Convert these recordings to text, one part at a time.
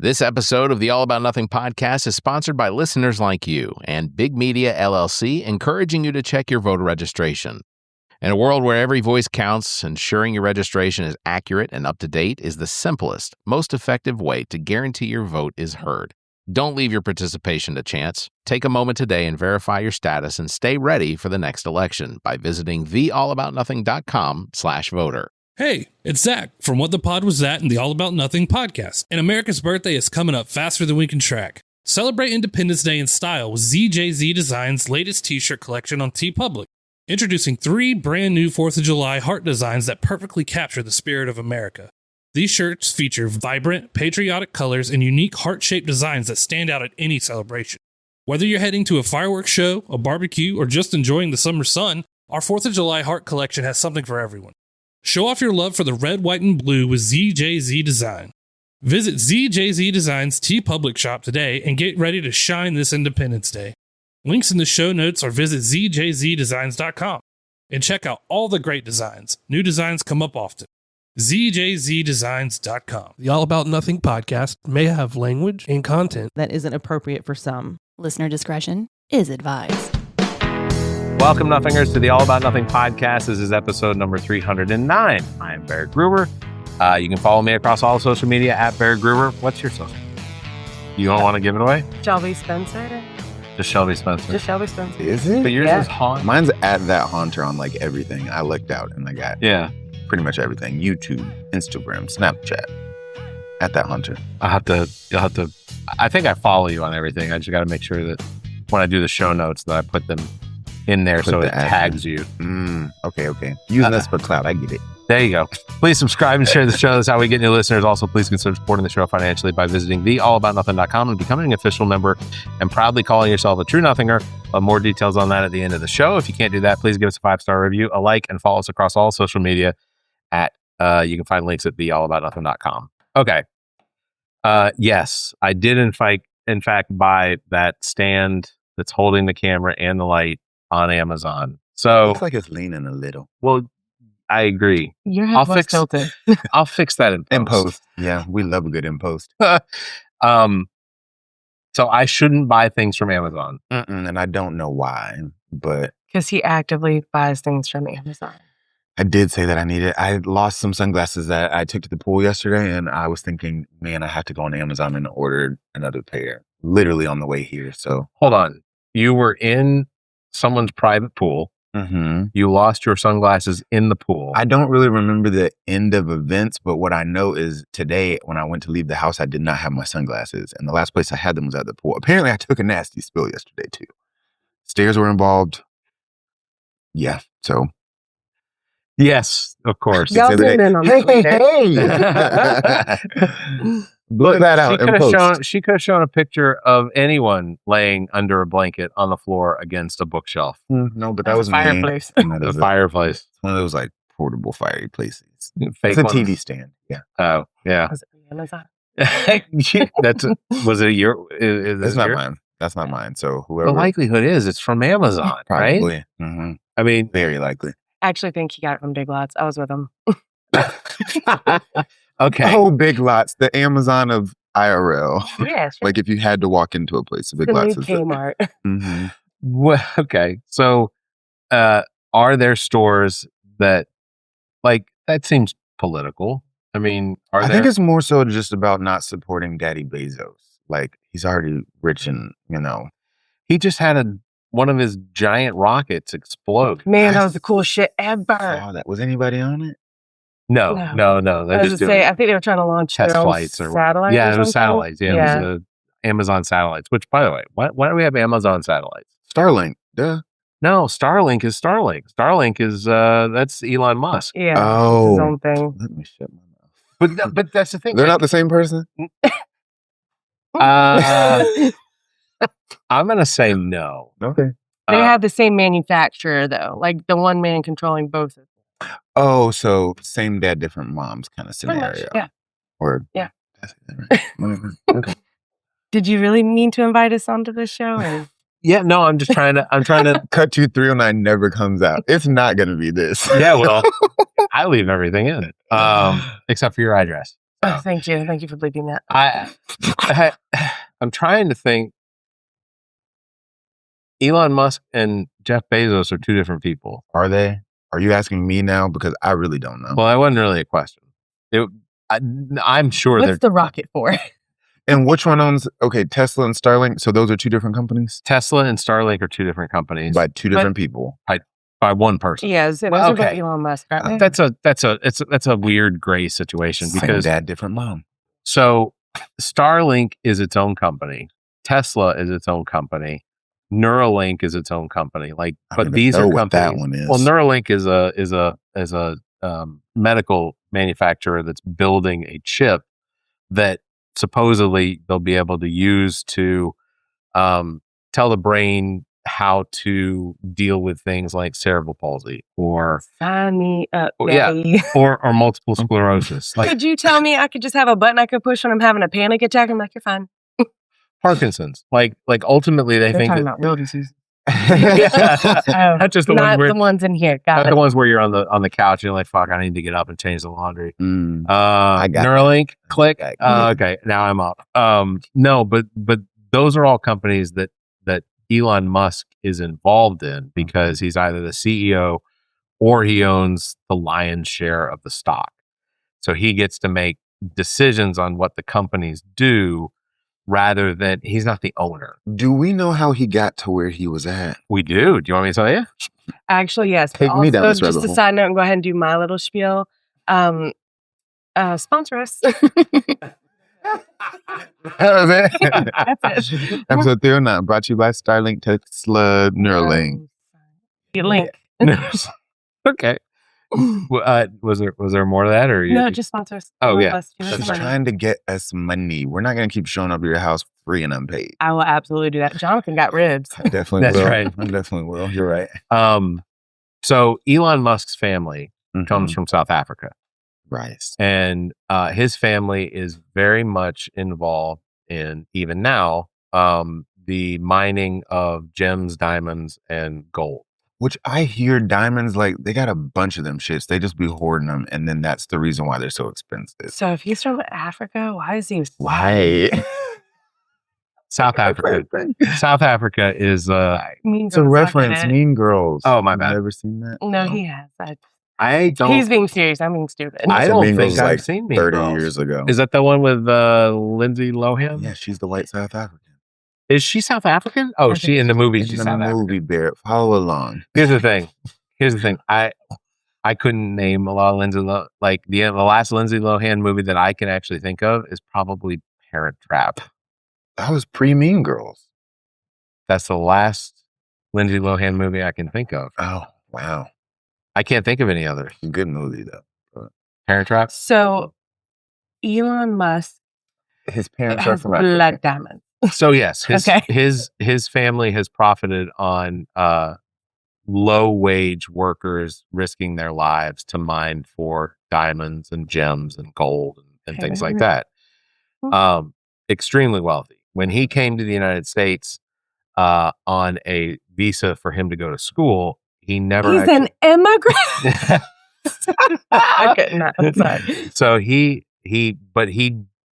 This episode of the All About Nothing podcast is sponsored by listeners like you and Big Media LLC, encouraging you to check your voter registration. In a world where every voice counts, ensuring your registration is accurate and up to date is the simplest, most effective way to guarantee your vote is heard. Don't leave your participation to chance. Take a moment today and verify your status and stay ready for the next election by visiting theallaboutnothing.com/voter. Hey, it's Zach from What the Pod Was That and the All About Nothing podcast. And America's birthday is coming up faster than we can track. Celebrate Independence Day in style with ZJZ Designs' latest t-shirt collection on TeePublic. Introducing 3 brand new 4th of July heart designs that perfectly capture the spirit of America. These shirts feature vibrant, patriotic colors and unique heart-shaped designs that stand out at any celebration. Whether you're heading to a fireworks show, a barbecue, or just enjoying the summer sun, our 4th of July heart collection has something for everyone. Show off your love for the red, white, and blue with ZJZ Design. Visit ZJZ Design's TeePublic shop today and get ready to shine this Independence Day. Links in the show notes or visit zjzdesigns.com and check out all the great designs. New designs come up often. zjzdesigns.com. The All About Nothing podcast may have language and content that isn't appropriate for some. Listener discretion is advised. Welcome, Nothingers, to the All About Nothing podcast. This is episode number 309. I am Barrett Gruber. You can follow me across all social media at Barrett Gruber. What's your social? You don't want to give it away? Shelby Spencer. Just Shelby Spencer. Just Shelby Spencer. Is it? But yours is Haunt. Mine's at that Haunter on like everything. I looked out and I got pretty much everything. YouTube, Instagram, Snapchat. At that Haunter. You'll have to. I think I follow you on everything. I just got to make sure that when I do the show notes that I put them in there so it tags you. Okay. Using this for clout. I get it. There you go. Please subscribe and share the show. That's how we get new listeners. Also, please consider supporting the show financially by visiting theallaboutnothing.com and becoming an official member and proudly calling yourself a true nothinger. More details on that at the end of the show. If you can't do that, please give us a 5-star review, a like, and follow us across all social media at, you can find links at theallaboutnothing.com. Okay. Yes, I did in fact buy that stand that's holding the camera and the light on Amazon. So looks like it's leaning a little. Well, I agree. Your head was tilted. I'll fix that in post. Yeah, we love a good in post. So I shouldn't buy things from Amazon. And I don't know why, but because he actively buys things from Amazon. I did say that I needed. I lost some sunglasses that I took to the pool yesterday, and I was thinking, man, I have to go on Amazon and order another pair. Literally on the way here. So hold on, you were in someone's private pool. You lost your sunglasses in the pool. I don't really remember the end of events, but what I know is today when I went to leave the house, I did not have my sunglasses. And the last place I had them was at the pool. Apparently, I took a nasty spill yesterday, too. Stairs were involved. Yeah, so. Yes, of course. Y'all did in on Hey. Look that out. She could have shown a picture of anyone laying under a blanket on the floor against a bookshelf. No, but that was fireplace. The fireplace. One of those like portable fireplaces. Fake it's a ones. TV stand. Yeah. Oh, yeah. Was it Amazon? Was it your? That's not mine. That's not mine. So whoever. The likelihood is it's from Amazon, probably. Right? I mean, very likely. I actually think he got it from Big Lots. I was with him. Okay. Oh, Big Lots, the Amazon of IRL. Yeah, sure. Like if you had to walk into a place, Big Lots is Kmart. Well, okay. So, are there stores that that seems political? I mean, I think it's more so just about not supporting Daddy Bezos. Like he's already rich and, he just had one of his giant rockets explode. Man, that was the coolest shit ever. Oh, that was anybody on it? No. I think they were trying to launch test their own flights or satellites. Yeah, or it was satellites. Yeah, yeah. It was Amazon satellites. Which, by the way, why do we have Amazon satellites? Starlink, duh. No, Starlink is Starlink. Starlink is that's Elon Musk. Yeah. Oh, his own thing. Let me shut my mouth. But that's the thing. They're not the same person. I'm gonna say no. Okay. They have the same manufacturer though, like the one man controlling both of them. Oh, so same dad, different moms kind of scenario. Yeah. Or yeah. That's right. Whatever. Okay. Did you really mean to invite us onto the show? Or? Yeah, no, I'm trying to Cut You 309 never comes out. It's not going to be this. Yeah, well, I leave everything in, except for your address. Thank you. Thank you for bleeping that. I'm trying to think. Elon Musk and Jeff Bezos are two different people. Are they? Are you asking me now? Because I really don't know. Well, that wasn't really a question. I'm sure What's they're the rocket for? And which one owns, okay, Tesla and Starlink? So those are two different companies? Tesla and Starlink are two different companies By two different people. by one person. Yeah, so those Well, are both okay. Elon Musk, aren't they? That's a weird gray situation Same because dad, different mom. so Starlink is its own company. Tesla is its own company. Neuralink is its own company. Like, I but don't these know are what that companies. one is. Well, Neuralink is a medical manufacturer that's building a chip that supposedly they'll be able to use to tell the brain how to deal with things like cerebral palsy or Sign me up, yeah, daddy. or multiple sclerosis, like Could you tell me I could just have a button I could push when I'm having a panic attack? I'm like, you're fine. Parkinson's. Like ultimately they They're think talking that about real disease. not just the ones Not where the ones in here. Got not it. the ones where you're on the couch and you're like, fuck, I need to get up and change the laundry. I got Neuralink, click. that. Okay, now I'm up. No, but those are all companies that Elon Musk is involved in because he's either the CEO or he owns the lion's share of the stock. So he gets to make decisions on what the companies do rather than he's not the owner. Do we know how he got to where he was at? We do. Do you want me to tell you? Actually, yes. Take me down this just rabbit a hole. side note and go ahead and do my little spiel. Sponsor us. That's That's it. Episode 309 brought to you by Starlink, Tesla, Neuralink. Link. Okay. Was there more to that or you? No, just sponsor us. Oh, Love yeah. us. Give us She's money. trying to get us money. We're not going to keep showing up at your house free and unpaid. I will absolutely do that. Jonathan got ribs. I definitely That's will. right. I definitely will. You're right. So Elon Musk's family comes from South Africa. Right. And his family is very much involved in, even now, the mining of gems, diamonds, and gold. Which I hear diamonds, like, they got a bunch of them shits. They just be hoarding them. And then that's the reason why they're so expensive. So if he's from Africa, why is he? Why? South Africa. South Africa is It's a reference. Mean Girls. Oh, my bad. You've never seen that? No, he has. I don't. He's being serious. I'm being stupid. I Said don't Mean think Girls I've like seen Mean 30 Girls. years ago. Is that the one with Lindsay Lohan? Yeah, she's the white South African. Is she South African? Oh, she in the movie. She's She's in South the African. movie, Barrett. Follow along. Here's the thing. I couldn't name a lot of Lindsay like the last Lindsay Lohan movie that I can actually think of is probably Parent Trap. That was pre-Mean Girls. That's the last Lindsay Lohan movie I can think of. Oh, wow. I can't think of any others. Good movie, though. Parent Trap? So Elon Musk His parents are has from Africa. blood diamonds. So yes, Okay. his family has profited on low wage workers risking their lives to mine for diamonds and gems and gold and things like that. Extremely wealthy. When he came to the United States on a visa for him to go to school, he never He's an immigrant. Okay, no, I'm sorry. So he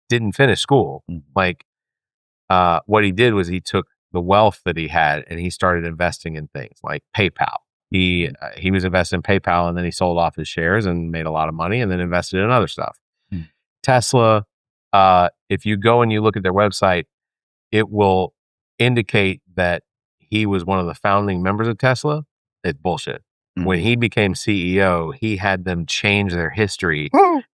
didn't finish school. Like what he did was he took the wealth that he had and he started investing in things like PayPal. He was investing in PayPal and then he sold off his shares and made a lot of money and then invested in other stuff. Tesla, if you go and you look at their website, it will indicate that he was one of the founding members of Tesla. It's bullshit. When he became CEO, he had them change their history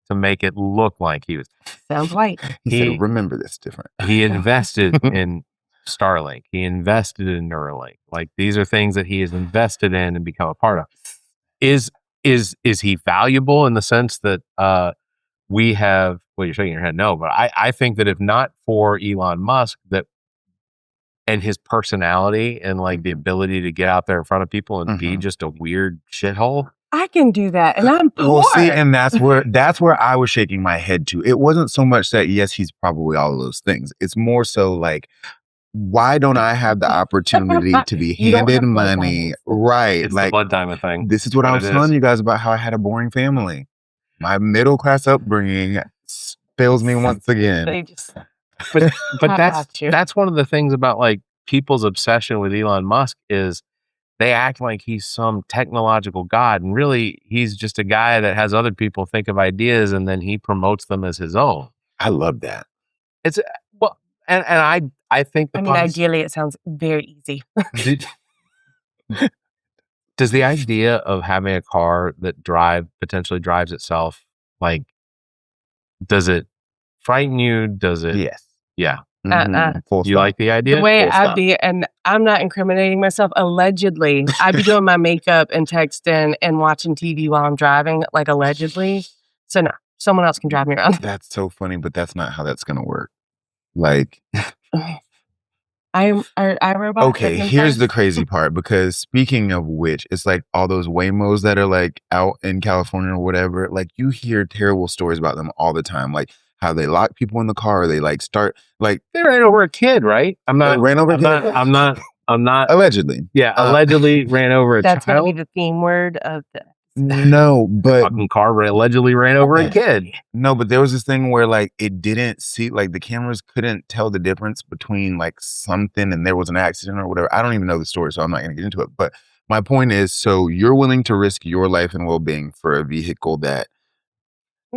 to make it look like he was. Sounds white. He said, remember this different. He invested in Starlink. He invested in Neuralink. Like these are things that he has invested in and become a part of. Is he valuable in the sense that we have? Well, you're shaking your head. No, but I think that if not for Elon Musk, that and his personality and like the ability to get out there in front of people and be just a weird shithole. I can do that, and I'm poor. Well, see, and that's where I was shaking my head to. It wasn't so much that yes, he's probably all of those things. It's more so like, why don't I have the opportunity to be You don't handed have blood money? diamonds. Right, It's like the blood diamond thing. this is what I was telling you guys about how I had a boring family. My middle class upbringing fails me once again. They just But How that's about you? that's one of the things about like people's obsession with Elon Musk is they act like he's some technological god, and really he's just a guy that has other people think of ideas and then he promotes them as his own. I love that. It's well, and I think the ideally, it sounds very easy. Does the idea of having a car that potentially drives itself, like, does it frighten you? Does it? Yes. Yeah. Full You stop. like the idea? The way Full I'd stop. be, and I'm not incriminating myself, allegedly, I'd be doing my makeup and texting and watching TV while I'm driving, like allegedly. So no, someone else can drive me around. That's so funny, but that's not how that's gonna work. Like, I robot. okay, here's the crazy part, because speaking of which, it's like all those Waymos that are like out in California or whatever, like you hear terrible stories about them all the time, like how they lock people in the car, or they like start like They ran over a kid, right? They ran over a kid? I'm not. allegedly. Yeah, allegedly ran over a That's gonna child. be the theme word of the. No, but Fucking car allegedly ran over a kid. no, but there was this thing where like it didn't see, like the cameras couldn't tell the difference between like something and there was an accident or whatever. I don't even know the story, so I'm not gonna get into it. But my point is, so you're willing to risk your life and well-being for a vehicle that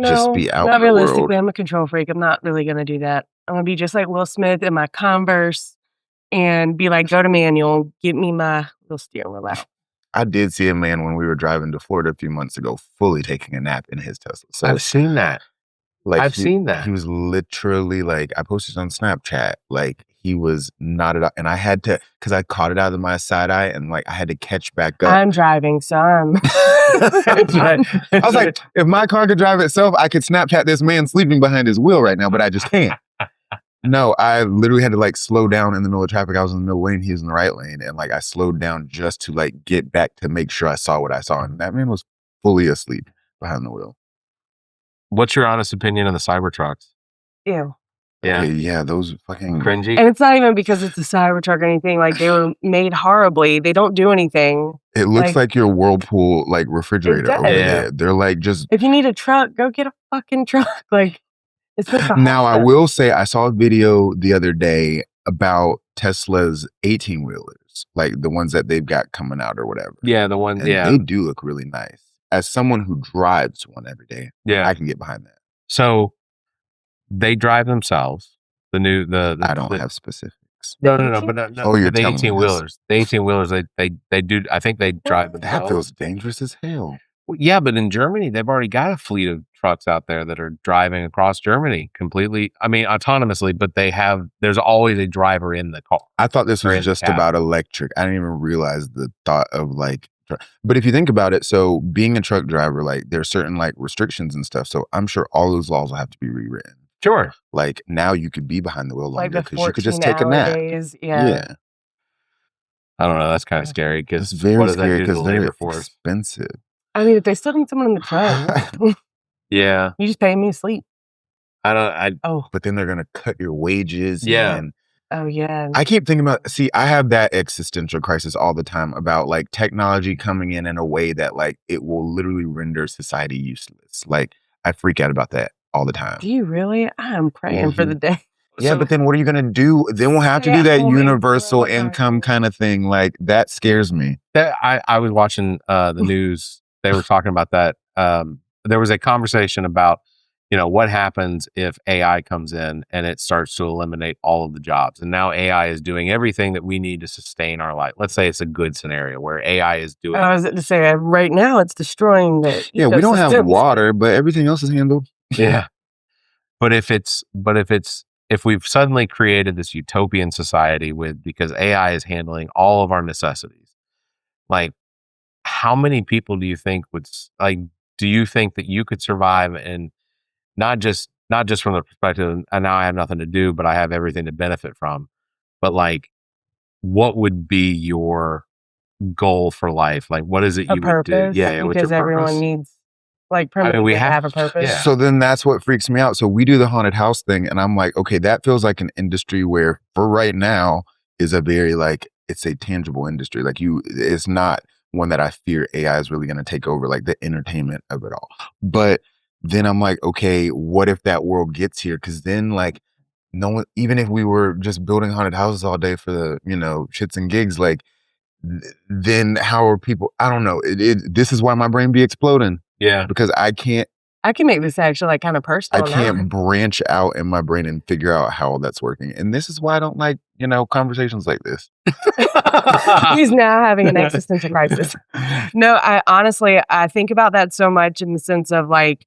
just be out not in the world? realistically. I'm a control freak. I'm not really gonna do that. I'm gonna be just like Will Smith in my Converse and be like, go to manual, get me my little steering wheel out. I did see a man when we were driving to Florida a few months ago fully taking a nap in his Tesla. So I've seen that. like I've seen that. He was literally like, I posted on Snapchat, like he was nodded out, and I had to, because I caught it out of my side eye, and like I had to catch back up. I'm driving, so I'm. I was like, if my car could drive itself, I could Snapchat this man sleeping behind his wheel right now, but I just can't. No, I literally had to like slow down in the middle of traffic. I was in the middle lane, he was in the right lane, and like I slowed down just to like get back to make sure I saw what I saw, and that man was fully asleep behind the wheel. What's your honest opinion on the Cybertrucks? Ew. Yeah, Okay, yeah, those fucking cringy. And it's not even because it's a Cybertruck or anything. Like, they were made horribly. They don't do anything. It looks like your Whirlpool like refrigerator over does. there. They're like just. If you need a truck, go get a fucking truck. Like, it's just a Now I hot will say I saw a video the other day about Tesla's 18-wheelers, like the ones that they've got coming out or whatever. Yeah, the one. And Yeah, they do look really nice. As someone who drives one every day, yeah. I can get behind that. So they drive themselves. I don't have specifics. No. But no. Oh, you're the telling me 18-wheelers. The 18-wheelers. They do. I think they drive That themselves. feels dangerous as hell. Well, yeah, but in Germany, they've already got a fleet of trucks out there that are driving across Germany completely. I mean, autonomously, but there's always a driver in the car. I thought this Or in was the just cab. about electric. I didn't even realize the thought of like, but if you think about it, so being a truck driver, like there's certain like restrictions and stuff. So I'm sure all those laws will have to be rewritten. Sure. Like now you could be behind the wheel like longer the because you could just take a 14-hour nap. days. Yeah. I don't know. That's kind of scary It's because very scary because they're labor force? expensive. I mean, if they still need someone in the truck, Yeah, you just pay me to sleep. But then they're gonna cut your wages. Yeah. And Oh, yeah. I keep thinking about, I have that existential crisis all the time about like technology coming in a way that like it will literally render society useless. Like I freak out about that all the time. Do you really? I'm praying for the day. Yeah, So- but then what are you gonna do? Then we'll have to do that Stay-at-home universal income. income kind of thing. Like that scares me. I was watching the news. They were talking about that. There was a conversation about, what happens if AI comes in and it starts to eliminate all of the jobs. And now AI is doing everything that we need to sustain our life. Let's say it's a good scenario where AI is doing. I was to say, right now it's destroying the. Yeah, we don't have ecosystems. water, but everything else is handled. Yeah. If we've suddenly created this utopian society because AI is handling all of our necessities, like how many people do you think do you think that you could survive, and not just from the perspective of now I have nothing to do, but I have everything to benefit from, but like what would be your goal for life? Like what is it A you purpose. would do? Yeah, what's your because everyone purpose? needs primitive we to have- have a purpose. yeah. So then that's what freaks me out. So we do the haunted house thing, and I'm like, okay, that feels like an industry where for right now is a very like, it's a tangible industry. Like it's not one that I fear AI is really going to take over, like the entertainment of it all. But then I'm like, okay, what if that world gets here? Because then, like, no one, even if we were just building haunted houses all day for the, shits and gigs, like, then how are people? I don't know. This is why my brain be exploding. Yeah. Because I can make this actually like kind of personal. I can't branch out in my brain and figure out how that's working. And this is why I don't like, conversations like this. He's now having an existential crisis. No, I think about that so much in the sense of like,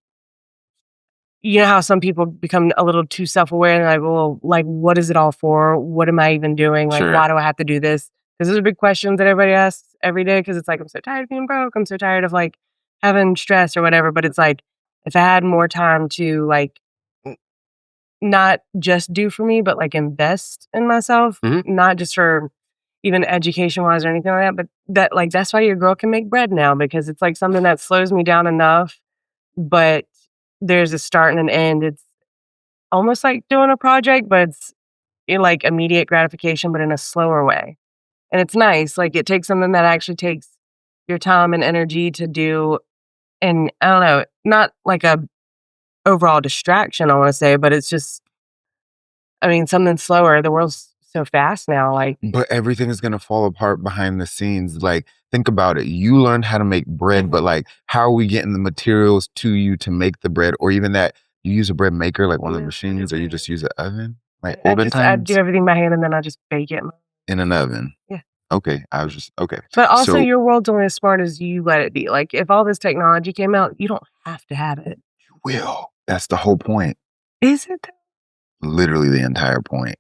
you know how some people become a little too self-aware and like, well, like, what is it all for? What am I even doing? Like, Sure. why do I have to do this? Because those are big questions that everybody asks every day. Because it's like, I'm so tired of being broke. I'm so tired of like having stress or whatever. But it's like, if I had more time to like not just do for me, but like invest in myself, not just for even education wise or anything like that, but that like, that's why your girl can make bread now, because it's like something that slows me down enough, but there's a start and an end. It's almost like doing a project, but it's like immediate gratification, but in a slower way. And it's nice. Like it takes something that actually takes your time and energy to do. And I don't know, not like a overall distraction, I want to say, but it's just, I mean, something slower. The world's so fast now. Like, but everything is gonna fall apart behind the scenes. Like, think about it. You learned how to make bread, but like, how are we getting the materials to you to make the bread? Or even that you use a bread maker, like one of the machines, or you just use an oven, like I oven do times everything by hand and then I just bake it. in an oven. Yeah. Okay. I was just okay. But also, So- your world's only as smart as you let it be. Like, if all this technology came out, you don't have to have it. You will. That's the whole point. Is it? Literally the entire point.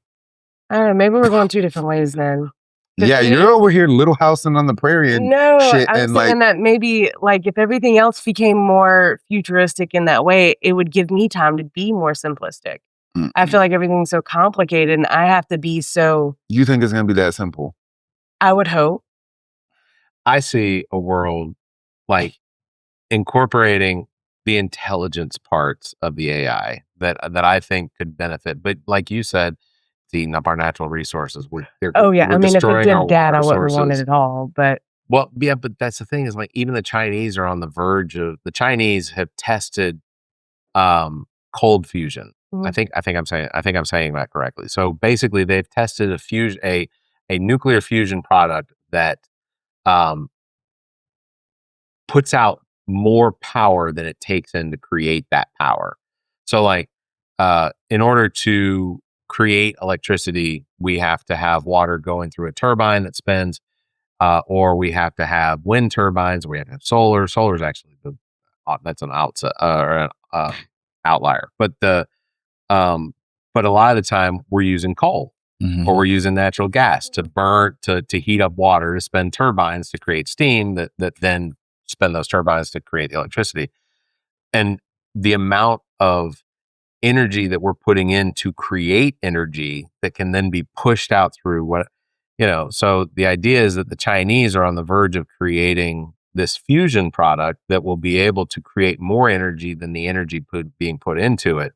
I don't know. Maybe we're going two different ways then. Yeah, me- you're over here little housing on the prairie and No, shit, I'm and saying like that maybe, like, if everything else became more futuristic in that way, it would give me time to be more simplistic. I feel like everything's so complicated, and I have to be so. You think it's gonna be that simple? I would hope. I see a world like incorporating the intelligence parts of the AI that I think could benefit. But like you said, it's eating up our natural resources. Oh yeah, I mean, if it destroying our did that, I water wouldn't want it sources. at all. But Well, yeah, but that's the thing is like even the Chinese are on the verge of the Chinese have tested cold fusion. I think I'm saying that correctly. So basically they've tested a nuclear fusion product that puts out more power than it takes in to create that power. So like in order to create electricity, we have to have water going through a turbine that spins, or we have to have wind turbines, or we have to have solar. Solar is actually that's an outlier. But but a lot of the time we're using coal or we're using natural gas to burn to heat up water to spin turbines to create steam that then spin those turbines to create the electricity. And the amount of energy that we're putting in to create energy that can then be pushed out through so the idea is that the Chinese are on the verge of creating this fusion product that will be able to create more energy than the energy being put into it.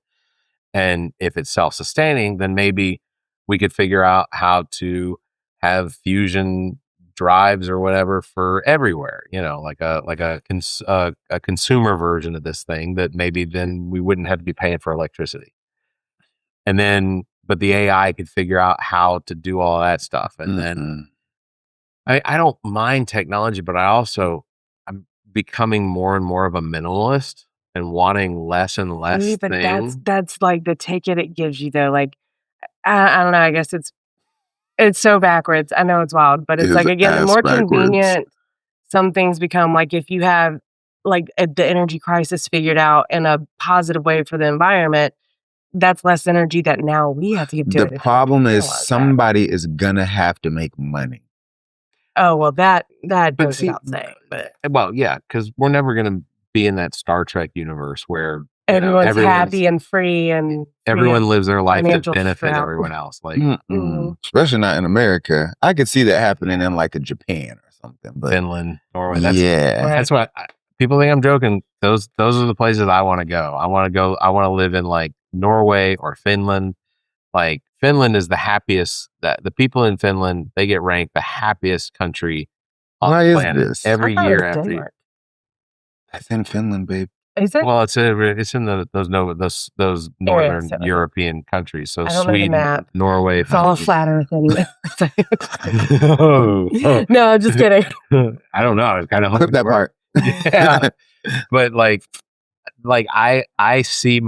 And if it's self-sustaining, then maybe we could figure out how to have fusion drives or whatever for everywhere, like a consumer version of this thing that maybe then we wouldn't have to be paying for electricity. And then, but the AI could figure out how to do all that stuff. And then I don't mind technology, but I'm becoming more and more of a minimalist and wanting less and less but things. that's like the ticket it gives you though. Like I don't know. I guess it's so backwards. I know it's wild, but it's like again, the more convenient some things become. Like if you have like the energy crisis figured out in a positive way for the environment, that's less energy that now we have to give to it. The problem is somebody is gonna have to make money. Oh well, that goes without saying. But well, yeah, because we're never going to be in that Star Trek universe where everyone's happy and free and everyone lives their life to financial benefit drought. everyone else. Like especially not in America. I could see that happening in like a Japan or something, but Finland, Norway. That's what people think I'm joking. Those are the places I want to go. I want to live in like Norway or Finland. Like Finland is the happiest. That the people in Finland, they get ranked the happiest country on the planet every year after year. That's in Finland, babe. Is it? Well, it's in those northern so- European countries. So I don't know the Sweden, map. Norway. It's all a flat Earth anyway. Oh. No, I'm just kidding. I don't know. I was kind of Clip that part. Yeah, but like I see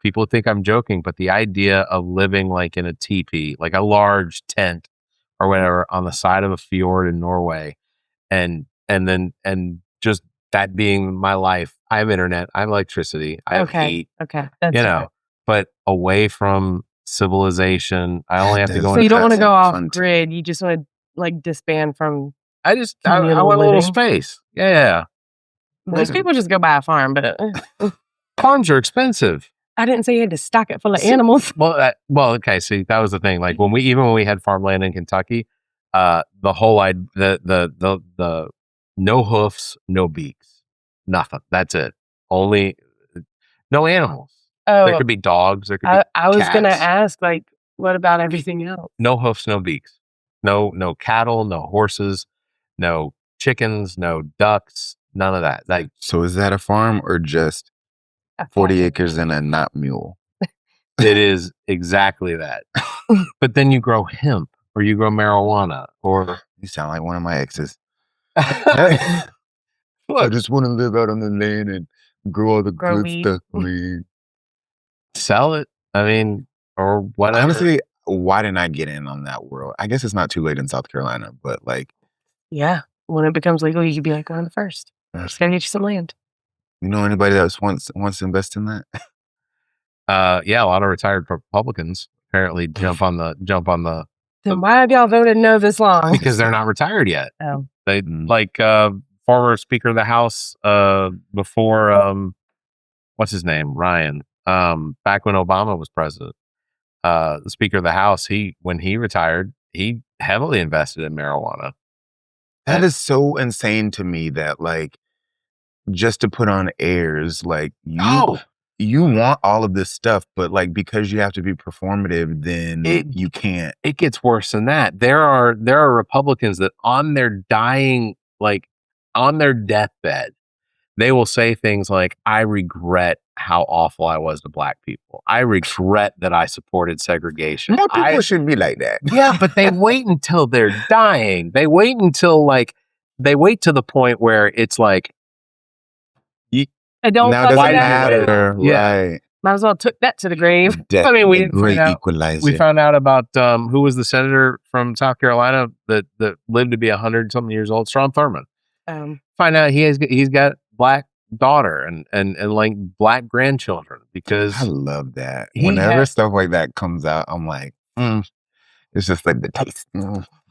people think I'm joking, but the idea of living like in a teepee, like a large tent or whatever on the side of a fjord in Norway, and just that being my life. I have internet, I have electricity, I have heat, Okay. That's you know, but away from civilization. I only have to go So you don't want to go off fun grid. You just want to like disband from. I communal want a little living. space. Yeah. Most people just go buy a farm, but Farms are expensive. I didn't say you had to stock it full of animals. Well, okay. See, that was the thing. Like when we had farmland in Kentucky, the whole the no hoofs, no beaks, nothing. That's it. Only no animals. There Oh, could be dogs. There could be I was gonna cats. ask, like, what about everything else? No hoofs, no beaks. No cattle, no horses, no chickens, no ducks, none of that. Like So is that a farm or just 40 acres and a not mule? it is exactly that. But then you grow hemp or you grow marijuana or You sound like one of my exes. I look, just want to live out on the land and grow all the Grow good weed. stuff. Weed. sell it. I mean, or whatever. Honestly, why didn't I get in on that world? I guess it's not too late in South Carolina, but like, Yeah, when it becomes legal, you could be like one of the first. Just gotta get you some land. you know anybody that wants to invest in that? Yeah, a lot of retired Republicans apparently jump on the Then why have y'all voted no this long? because they're not retired yet. Oh, They Mm. like former Speaker of the House before what's his name? Ryan. Back when Obama was president. The Speaker of the House, when he retired, he heavily invested in marijuana. That is so insane to me that like just to put on airs, like you want all of this stuff, but like because you have to be performative, then you can't. It gets worse than that. There are Republicans that on their deathbed, they will say things like, I regret how awful I was to black people. I regret that I supported segregation. More people should be like that. Yeah, but they wait until they're dying. They wait until to the point where it's like, it don't Now it fucking doesn't matter. Yeah. Right. Might as well took that to the grave. Death, I mean, we the didn't great find out- equalizer. we found out about who was the senator from South Carolina that lived to be 100-something years old, Strom Thurmond. Find out he's got black daughter and like black grandchildren because I love that. He Whenever has- stuff like that comes out, I'm like, it's just like the taste.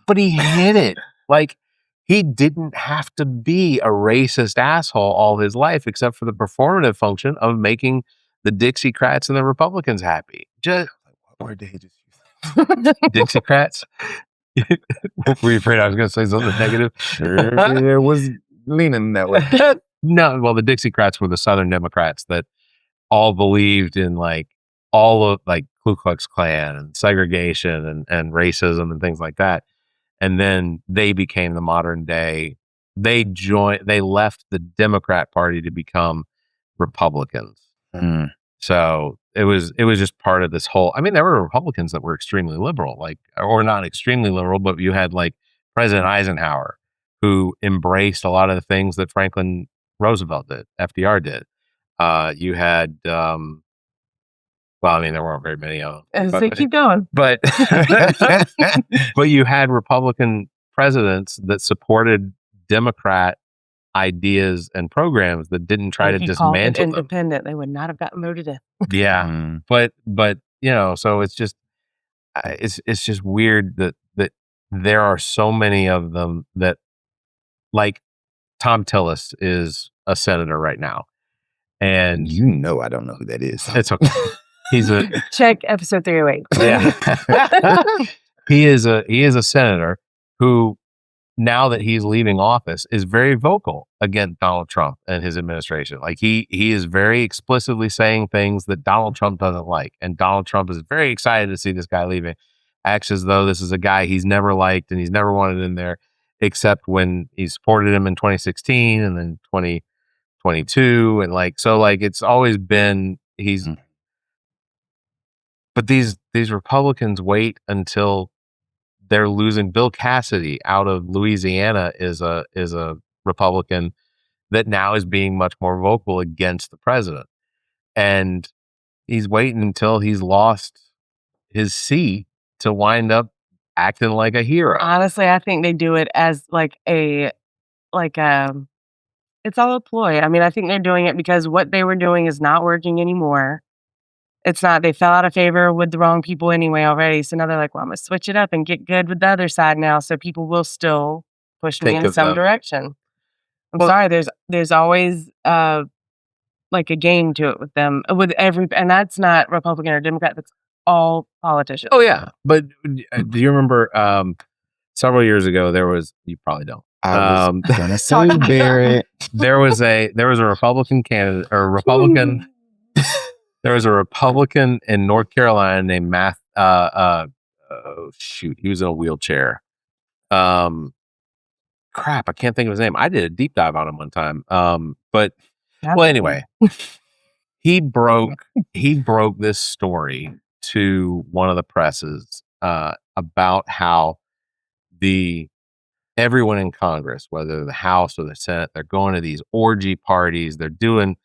but he hit it. Like he didn't have to be a racist asshole all his life, except for the performative function of making the Dixiecrats and the Republicans happy. Just What word did he just use? Dixiecrats. Were you afraid I was going to say something negative? Sure, it was leaning that way. No, well, the Dixiecrats were the Southern Democrats that all believed in like all of like Ku Klux Klan and segregation and racism and things like that. And then they became the modern day. They left the Democrat Party to become Republicans. Mm. So it was just part of this whole. I mean, there were Republicans that were extremely liberal, like or not extremely liberal, but you had like President Eisenhower, who embraced a lot of the things that Franklin Roosevelt did, FDR did. You had, well, I mean, there weren't very many of them. So keep going. But but you had Republican presidents that supported Democrat ideas and programs that didn't try to If you called it dismantle them. independent, they would not have gotten voted in. Yeah, Mm. but you know, so it's just weird that there are so many of them that, like Tom Tillis is a senator right now, and You know I don't know who that is. it's okay. He's a Check episode 308. yeah. He is a senator who, now that he's leaving office, is very vocal against Donald Trump and his administration. Like he is very explicitly saying things that Donald Trump doesn't like, and Donald Trump is very excited to see this guy leaving. Acts as though this is a guy he's never liked and he's never wanted in there, except when he supported him in 2016 and then 2020 2022, and it's always been but these Republicans wait until they're losing. Bill Cassidy out of Louisiana is a Republican that now is being much more vocal against the president, and he's waiting until he's lost his seat to wind up acting like a hero. Honestly, I think they do it as it's all a ploy. I mean, I think they're doing it because what they were doing is not working anymore. It's not, they fell out of favor with the wrong people anyway already. So now they're like, well, I'm going to switch it up and get good with the other side now. So people will still push me in some direction. I'm sorry. There's always a game to it with them, and that's not Republican or Democrat. That's all politicians. Oh yeah. But do you remember, several years ago, you probably don't. I was gonna say Barrett. There was a Republican candidate or Republican. There was a Republican in North Carolina named he was in a wheelchair. Crap, I can't think of his name. I did a deep dive on him one time. Anyway, he broke this story to one of the presses about how everyone in Congress, whether the House or the Senate, they're going to these orgy parties. They're doing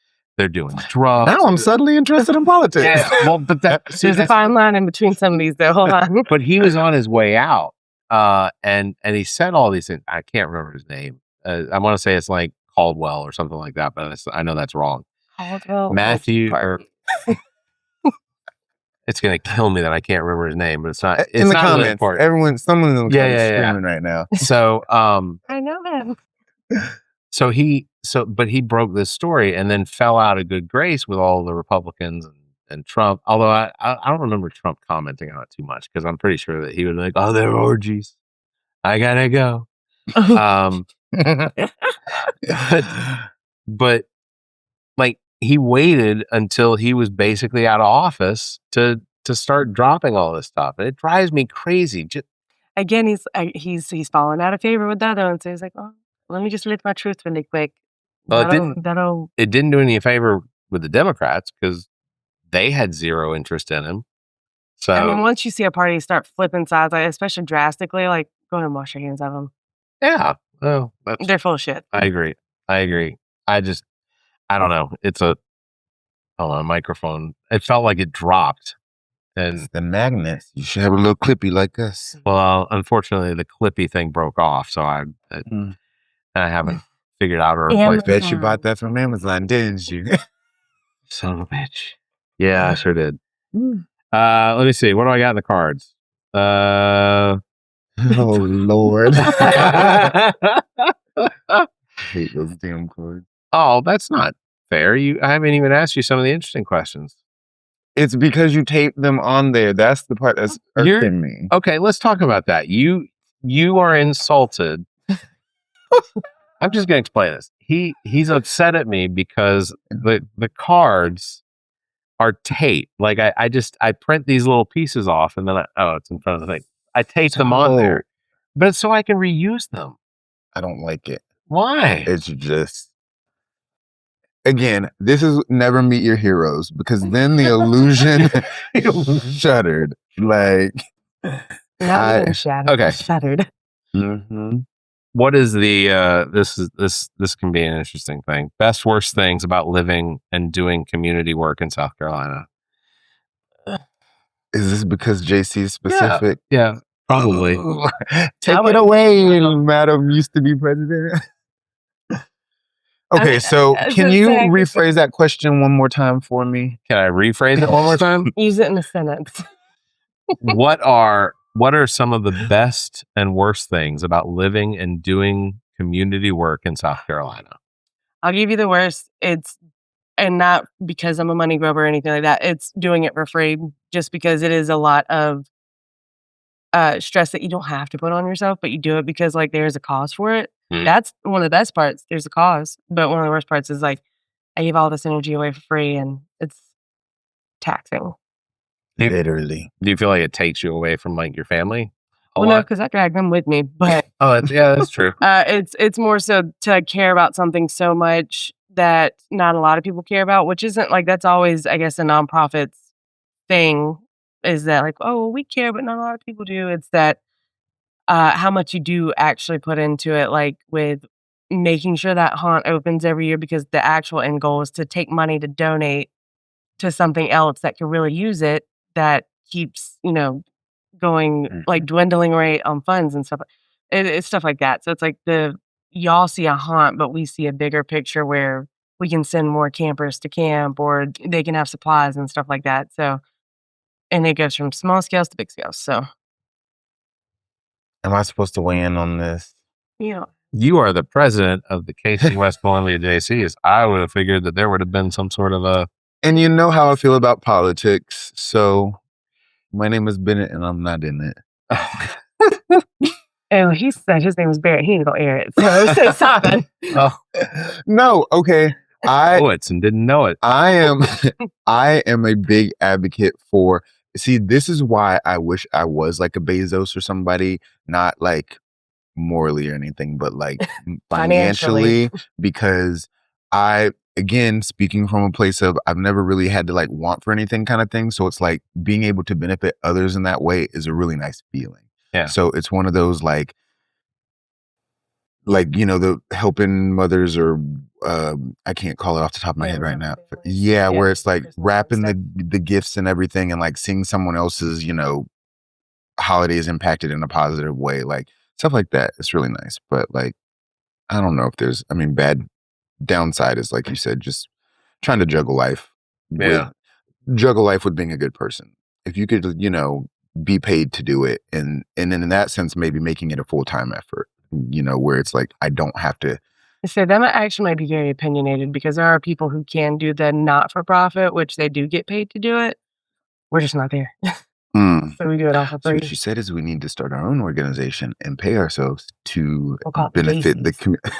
drugs. Now I'm suddenly interested in politics. Yeah, well, but there's a fine line in between some of these, though. Hold on. But he was on his way out, and he said all these things. I can't remember his name. I want to say it's like Caldwell or something like that, but I know that's wrong. Caldwell Matthew. It's gonna kill me that I can't remember his name, but it's not. It's in the not comments, really someone in the comments screaming right now. So, I know him. But he broke this story and then fell out of good grace with all the Republicans and Trump. Although I don't remember Trump commenting on it too much because I'm pretty sure that he was like, "Oh, they're orgies. I gotta go." but he waited until he was basically out of office to start dropping all this stuff, and it drives me crazy. Again, he's fallen out of favor with the other one, so he's like, "Oh, let me just lift my truth really quick." Well, it didn't do any favor with the Democrats because they had zero interest in him. So I mean, once you see a party start flipping sides, especially drastically, go ahead and wash your hands of them. Yeah, well, they're full of shit. I agree. I don't know. Hold on, microphone. It felt like it dropped. And it's the magnets. You should have a little clippy like us. Well, unfortunately, the clippy thing broke off, so I haven't figured out a replacement. I bet you bought that from Amazon, didn't you? Son of a bitch. Yeah, I sure did. Let me see. What do I got in the cards? Oh, Lord. I hate those damn cards. Oh, that's not fair. I haven't even asked you some of the interesting questions. It's because you taped them on there. That's the part that's irking me. Okay, let's talk about that. You are insulted. I'm just going to explain this. He's upset at me because the cards are taped. I print these little pieces off and then it's in front of the thing. I tape them on there, but it's so I can reuse them. I don't like it. Why? It's just, again, this is never meet your heroes because then the illusion shuttered. Shuttered. Mm-hmm. What is the this can be an interesting thing. Best worst things about living and doing community work in South Carolina? Is this because JC is specific? Yeah, probably. Take it away, Madam used to be president. Okay, so can you rephrase that question one more time for me? Can I rephrase it one more time? Use it in a sentence. What are some of the best and worst things about living and doing community work in South Carolina? I'll give you the worst. And not because I'm a money grubber or anything like that. It's doing it for free just because it is a lot of stress that you don't have to put on yourself, but you do it because there's a cause for it. That's one of the best parts. There's a cause. But one of the worst parts is I give all this energy away for free and it's taxing. Literally. Do you feel like it takes you away from your family? No, because I drag them with me. But yeah, that's true. It's more so to care about something so much that not a lot of people care about, which isn't like, that's always, I guess, a nonprofit's thing, is that like, oh, we care, but not a lot of people do. It's that how much you do actually put into it, like with making sure that haunt opens every year, because the actual end goal is to take money to donate to something else that can really use it, that keeps, going, like dwindling rate on funds and stuff. It's stuff like that. So it's like y'all see a haunt, but we see a bigger picture where we can send more campers to camp, or they can have supplies and stuff like that. So, and it goes from small scales to big scales. So, Am I supposed to weigh in on this? You are the president of the KC West Columbia JCs. I would have figured that there would have been some sort of a... And you know how I feel about politics. So my name is Bennett and I'm not in it. Oh, he said his name was Barrett. He ain't gonna air it. So say something. No, okay. know it and didn't know it. I am a big advocate for, see, this is why I wish I was like a Bezos or somebody, not like morally or anything, but like financially, because again, speaking from a place of I've never really had to like want for anything kind of thing. So it's like being able to benefit others in that way is a really nice feeling. Yeah. So it's one of those like, the helping mothers, or I can't call it off the top of my head right now. Yeah, where it's like wrapping the gifts and everything, and like seeing someone else's, holidays impacted in a positive way, like stuff like that. It's really nice. But like, I don't know if there's, bad downside is, like you said, just trying to juggle life. Yeah. Juggle life with being a good person. If you could, be paid to do it, and in that sense, maybe making it a full-time effort, where it's like, I don't have to. So that actually might be very opinionated, because there are people who can do the not-for-profit, which they do get paid to do it. We're just not there. So we do it all for So free. what she said is we need to start our own organization and pay ourselves to We'll benefit the community.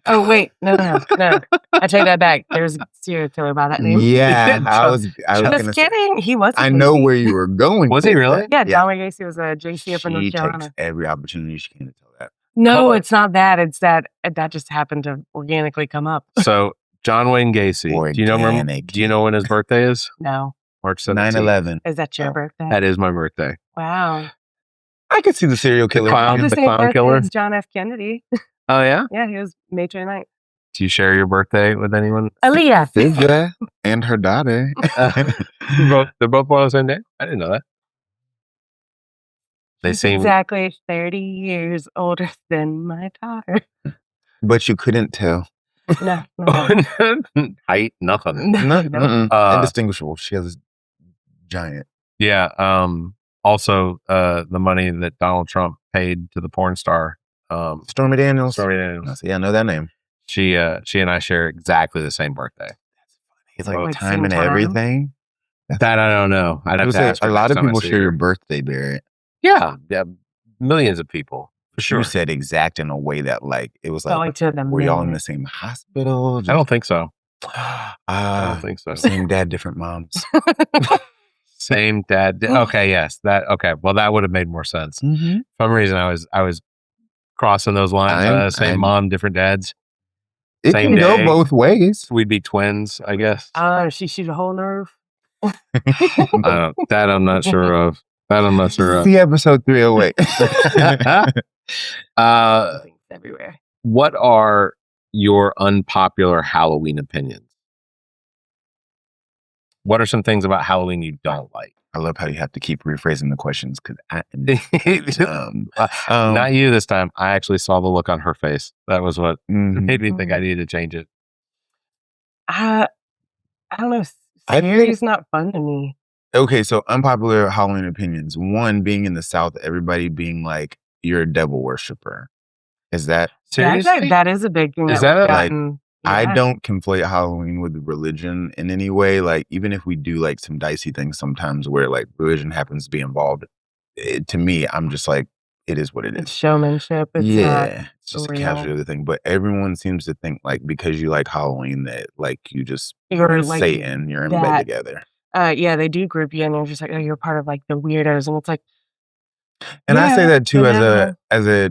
Oh, wait. No. I take that back. There's a serial killer by that name. Yeah, I was Just kidding. He was. I know where you were going. Was he really? Yeah, John Wayne Gacy was a JC up in North She Carolina. takes every opportunity she can to tell that. No, it's not that. It's that just happened to organically come up. So John Wayne Gacy. Do you know when his birthday is? No. March 17th. 9/11. Is that your birthday? That is my birthday. Wow. I could see the serial killer. The clown killer. It's John F. Kennedy. Oh yeah. Yeah, he was May 29th. Do you share your birthday with anyone? Aaliyah. Sylvia and her daughter. They're both born on the same day? I didn't know that. They seem exactly 30 years older than my daughter. But you couldn't tell. No. Height, nothing. Indistinguishable. She has a giant. Yeah. Also, the money that Donald Trump paid to the porn star, Stormy Daniels. Yeah, I know that name. She and I share exactly the same birthday. It's like time and everything. That I don't know. I'd have to ask a lot of people share your birthday, Barrett. Yeah, millions of people for sure. You said exact in a way that like it was like were y'all in the same hospital? I don't think so. I don't think so. Same dad, different moms. Same dad. Okay, yes. Okay. Well, that would have made more sense. Mm-hmm. For some reason, I was crossing those lines. Same mom, different dads. It can go both ways. We'd be twins, I guess. She shoot a whole nerve. That I'm not sure of. See episode 308. Everywhere. What are your unpopular Halloween opinions? What are some things about Halloween you don't like? I love how you have to keep rephrasing the questions because not you this time. I actually saw the look on her face. That was what made me think I needed to change it. I don't know. Scary's not fun to me. Okay, so unpopular Halloween opinions. One, being in the South, everybody being like, you're a devil worshiper. Is that seriously? That is a big thing. Is that like? I don't conflate Halloween with religion in any way. Like, even if we do like some dicey things sometimes where like religion happens to be involved, to me, I'm just like, it is what it is. It's showmanship. It's it's just a casualty thing. But everyone seems to think like because you like Halloween that like you're like Satan, you're in bed together. Yeah, they do group you and they're just like, oh, you're part of like the weirdos. And it's like, and I say that too as a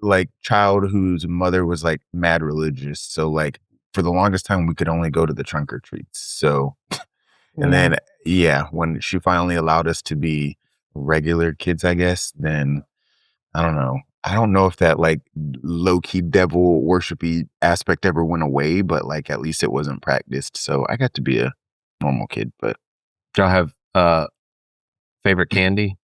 like child whose mother was like mad religious. So like for the longest time, we could only go to the trunk or treats. So, and then, when she finally allowed us to be regular kids, I guess, then I don't know. I don't know if that like low key devil worshipy aspect ever went away, but like at least it wasn't practiced. So I got to be a normal kid. But do y'all have favorite candy?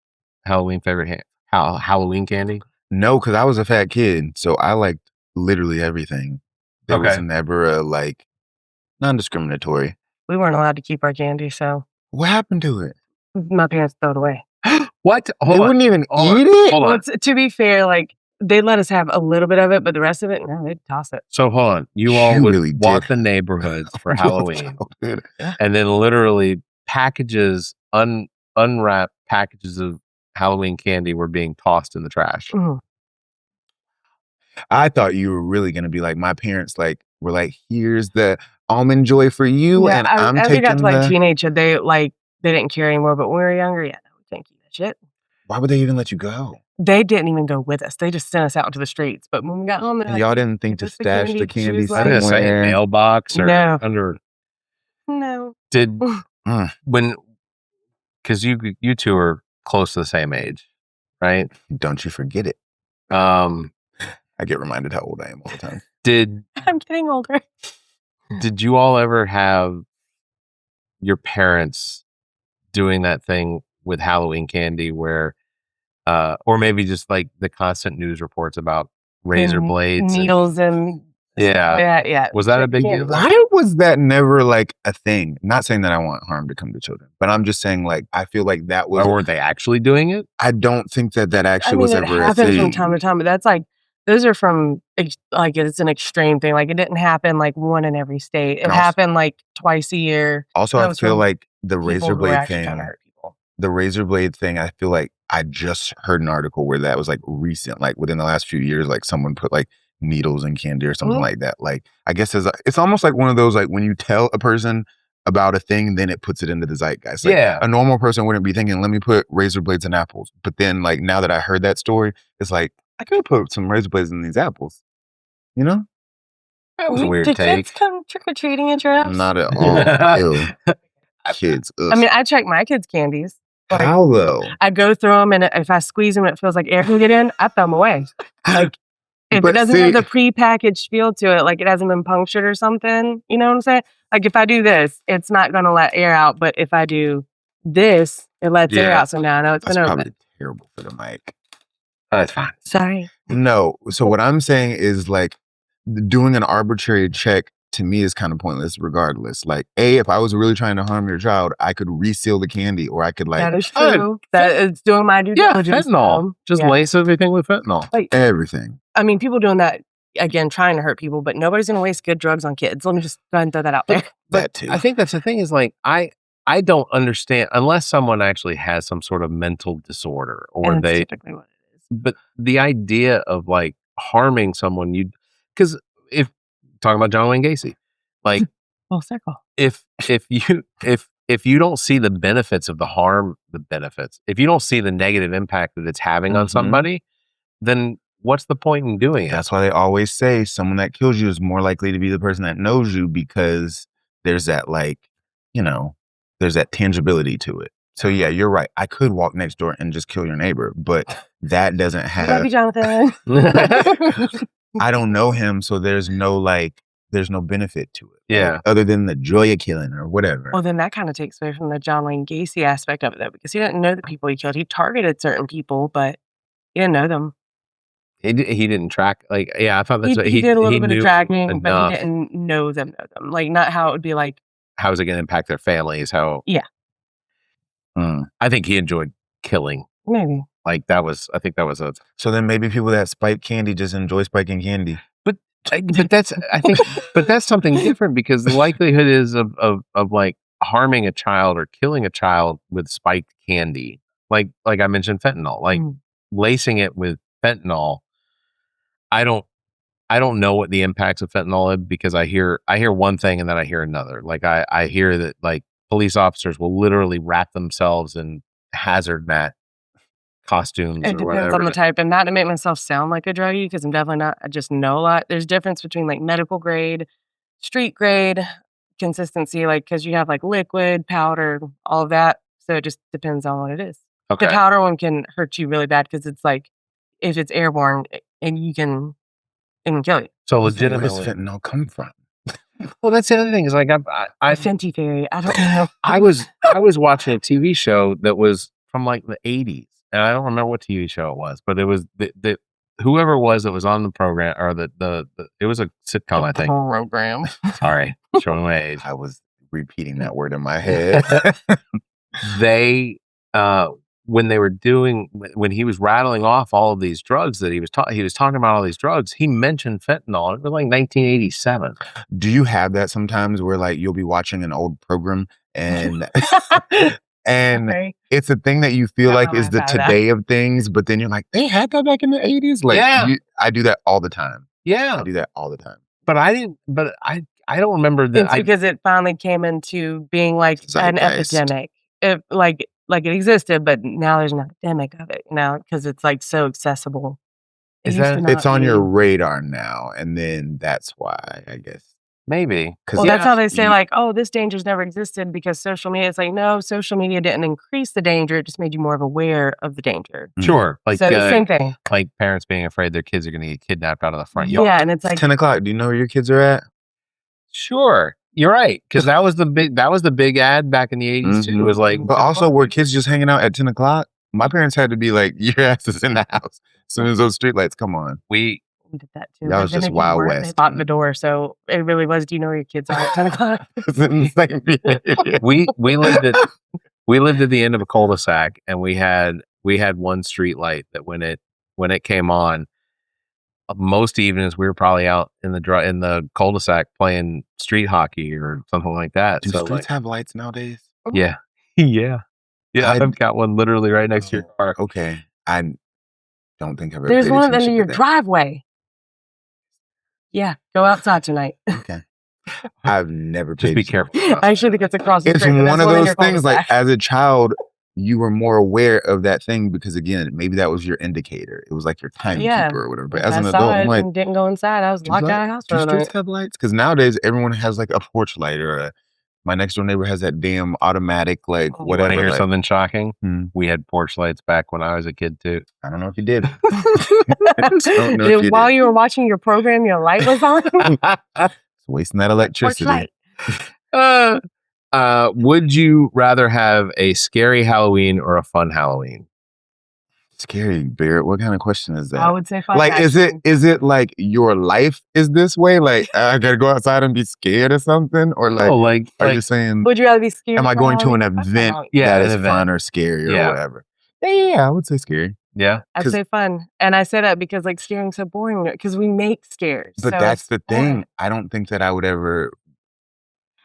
Halloween favorite Halloween candy? no, because I was a fat kid, so I liked literally everything. There was never a like non-discriminatory. We weren't allowed to keep our candy, so What happened to it? my parents threw it away. What? They wouldn't even eat it? Hold on. Well, to be fair, like they let us have a little bit of it, but the rest of it, no, they'd toss it. So hold on. You all You would really walk did. the neighborhoods for Halloween Dude. and then literally packages, unwrapped packages of Halloween candy were being tossed in the trash. Mhm. I thought you were really going to be like, my parents like were like, here's the almond joy for you. Yeah, And I'm as we got taking to like the... teenagehood, they didn't care anymore. But when we were younger, yeah, no, we can't keep that shit. Why would they even let you go? They didn't even go with us. They just sent us out into the streets. But when we got home, they're And like, y'all didn't think to "What's the stash candy?" the She candy was I like, didn't say somewhere? mailbox or No. under. no. Did Mm. when because you two are close to the same age, right? Don't you forget it. Um, I get reminded how old I am all the time. did I'm getting older. did you all ever have your parents doing that thing with Halloween candy where or maybe just like the constant news reports about razor And blades and- needles, and yeah. Was that a big candy. deal? Why was that never like a thing? Not saying that I want harm to come to children, but I'm just saying like, I feel like that was... Or weren't they actually doing it? I don't think that actually I mean, was it ever a happens thing. from time to time, but that's like those are from like it's an extreme thing. Like it didn't happen like one in every state. It And also- happened like twice a year. Also, That I was feel from like the People razor who were blade actually thing, trying to hurt people. the razor blade thing, I feel like I just heard an article where that was like recent, like within the last few years, like someone put like needles in candy or something Mhm. like that. Like, I guess it's almost like one of those, like when you tell a person about a thing, then it puts it into the zeitgeist. Like, Yeah. a normal person wouldn't be thinking, let me put razor blades in apples. But then like, now that I heard that story, it's like, I could put some razor blades in these apples. You know? That was a weird Did take. kids come trick or treating at your house? Not at all. Ew. Kids. Ugh. I mean, I check my kids' candies. Like, how though? I go through them, and if I squeeze them, and it feels like air can get in. I throw them away. Like if But it doesn't see- have the prepackaged feel to it, like it hasn't been punctured or something. You know what I'm saying? Like if I do this, it's not gonna let air out. But if I do this, it lets air Yeah. out. So now I know it's That's been probably open. terrible for the mic. That's fine. Sorry. No. So what I'm saying is like doing an arbitrary check to me is kind of pointless regardless. Like, if I was really trying to harm your child, I could reseal the candy or I could like That is true. That is doing my due Yeah, diligence. fentanyl. Just Yeah. lace everything with fentanyl. everything. I mean, people doing that again, trying to hurt people, but nobody's gonna waste good drugs on kids. Let me just go ahead and throw that out there. That too. I think that's the thing is like I don't understand unless someone actually has some sort of mental disorder or And it's they typically what it is. but the idea of like harming someone because if talking about John Wayne Gacy, like Full circle. if you don't see the benefits of if you don't see the negative impact that it's having on Mhm. somebody, then what's the point in doing it? That's why they always say someone that kills you is more likely to be the person that knows you because there's that like, there's that tangibility to it. So yeah, you're right. I could walk next door and just kill your neighbor, but that doesn't Love have, you, Jonathan. I don't know him. So there's no benefit to it. Yeah. Like, other than the joy of killing or whatever. Well, then that kind of takes away from the John Wayne Gacy aspect of it, though, because he didn't know the people he killed. He targeted certain people, but he didn't know them. He didn't track I thought that's what He did a little bit knew of tracking, but enough. he didn't know them. Like not how it would be like. How is it going to impact their families? How? Yeah. I think he enjoyed killing. Maybe. I think that was a. So then maybe people that spike candy just enjoy spiking candy. But that's something different because the likelihood is of like harming a child or killing a child with spiked candy, like I mentioned fentanyl, like lacing it with fentanyl. I don't know what the impacts of fentanyl are because I hear one thing and then I hear another. Like I hear that like police officers will literally wrap themselves in hazard mat costumes It or depends whatever. on the type, and not to make myself sound like a druggie because I'm definitely not. I just know a lot. There's difference between like medical grade street grade consistency, like because you have like liquid, powder, all of that. So it just depends on what it is. Okay. The powder one can hurt you really bad because it's like if it's airborne and it can kill you. So Where does legitimately, fentanyl come from? well, that's the other thing is like The Fenty theory. I don't know. I was watching a TV show that was from like the 80s, and I don't remember what TV show it was, but it was the whoever it was that was on the program, or the it was a sitcom, I think. Program. Sorry, showing my age. I was repeating that word in my head. They when he was rattling off all of these drugs that he was talking about all these drugs, he mentioned fentanyl. It was like 1987. Do you have that sometimes where like you'll be watching an old program and Okay. it's a thing that you feel No, like is I've the had that. today of things, but then you're like, they had that back in the 80s? Like, Yeah. I do that all the time. Yeah, I do that all the time. but I didn't. But I don't remember that. It's because it finally came into being like an Zeitgeist. epidemic. It like it existed, but now there's an epidemic of it. Because it's like so accessible. It Is used that- to not It's on your be. radar now, and then that's why, I guess. Maybe because Well, that's how they say like, oh, this danger's never existed because social media. It's like, no, social media didn't increase the danger; it just made you more aware of the danger. sure, like so same thing. like parents being afraid their kids are going to get kidnapped out of the front yard. Yeah, and it's like It's 10 o'clock. Do you know where your kids are at? Sure, you're right, because that was the big ad back in the 80s too. It was like, But also, were kids just hanging out at 10 o'clock? My parents had to be like, your ass is in the house as soon as those streetlights come on. we did that too. That was But then just if you Wild weren't, West. They locked the door, so it really was. Do you know where your kids are at 10 o'clock? It's in the same behavior. we lived at the end of a cul-de-sac, and we had one street light that when it came on, most evenings we were probably out in the cul-de-sac playing street hockey or something like that. Do So streets like, have lights nowadays? yeah, yeah. I- I've got one literally right next to your car. Okay. I don't think I've ever There's paid one at the end attention of to your that. driveway. Yeah, go outside tonight. Okay. I've never Just paid be attention. careful. I actually think it's across the It's street. but one there's of in those your things like cul-de-sac. as a child, you were more aware of that thing because again, maybe that was your indicator. It was like your timekeeper or whatever. But as I an saw adult, it I'm like, and didn't go inside. I was do locked like- out of the house do for the streets night. have lights? Because nowadays everyone has like a porch light or my next door neighbor has that damn automatic like Oh, Want to whatever. hear like- something shocking? Hmm. We had porch lights back when I was a kid too. I don't know if you did. don't know if you While did. you were watching your program, your light was on. It's wasting that Porch electricity. light. Would you rather have a scary Halloween or a fun Halloween? Scary, Barrett. What kind of question is that? I would say fun. Like, is it like your life is this way? Like, I gotta go outside and be scared or something? Or like, Oh, like are you saying, Would you rather be scared? am I for going to an Halloween or fun event Halloween? Yeah, that an is event. fun or scary Yeah. or whatever? Yeah, I would say scary. yeah. I'd 'Cause- say fun, and I say that because like scaring's so boring. Because we make scares. But so that's it's the boring. thing. I don't think that I would ever.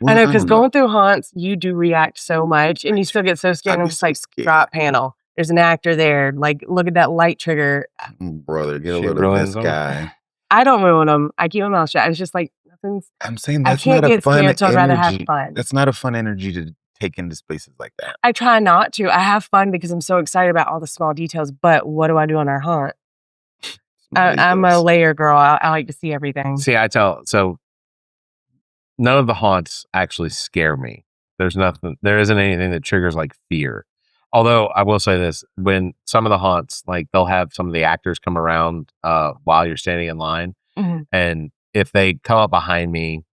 I know, because don't going through haunts, you do react so much, and you still get so scared. I'd And I'm be just so like, scared. drop panel. There's an actor there. Like, look at that light trigger. Brother, get a She little of ruins this them. guy. I don't ruin them. I keep my mouth shut. It's just like nothing's. I'm saying I that's can't not a get fun scared, so I'd rather have energy. fun. That's not a fun energy to take into spaces like that. I try not to. I have fun because I'm so excited about all the small details. But what do I do on our haunt? I'm a layer girl. I like to see everything. See, so none of the haunts actually scare me. There isn't anything that triggers like fear. Although I will say this, when some of the haunts, like they'll have some of the actors come around while you're standing in line. Mhm. And if they come up behind me,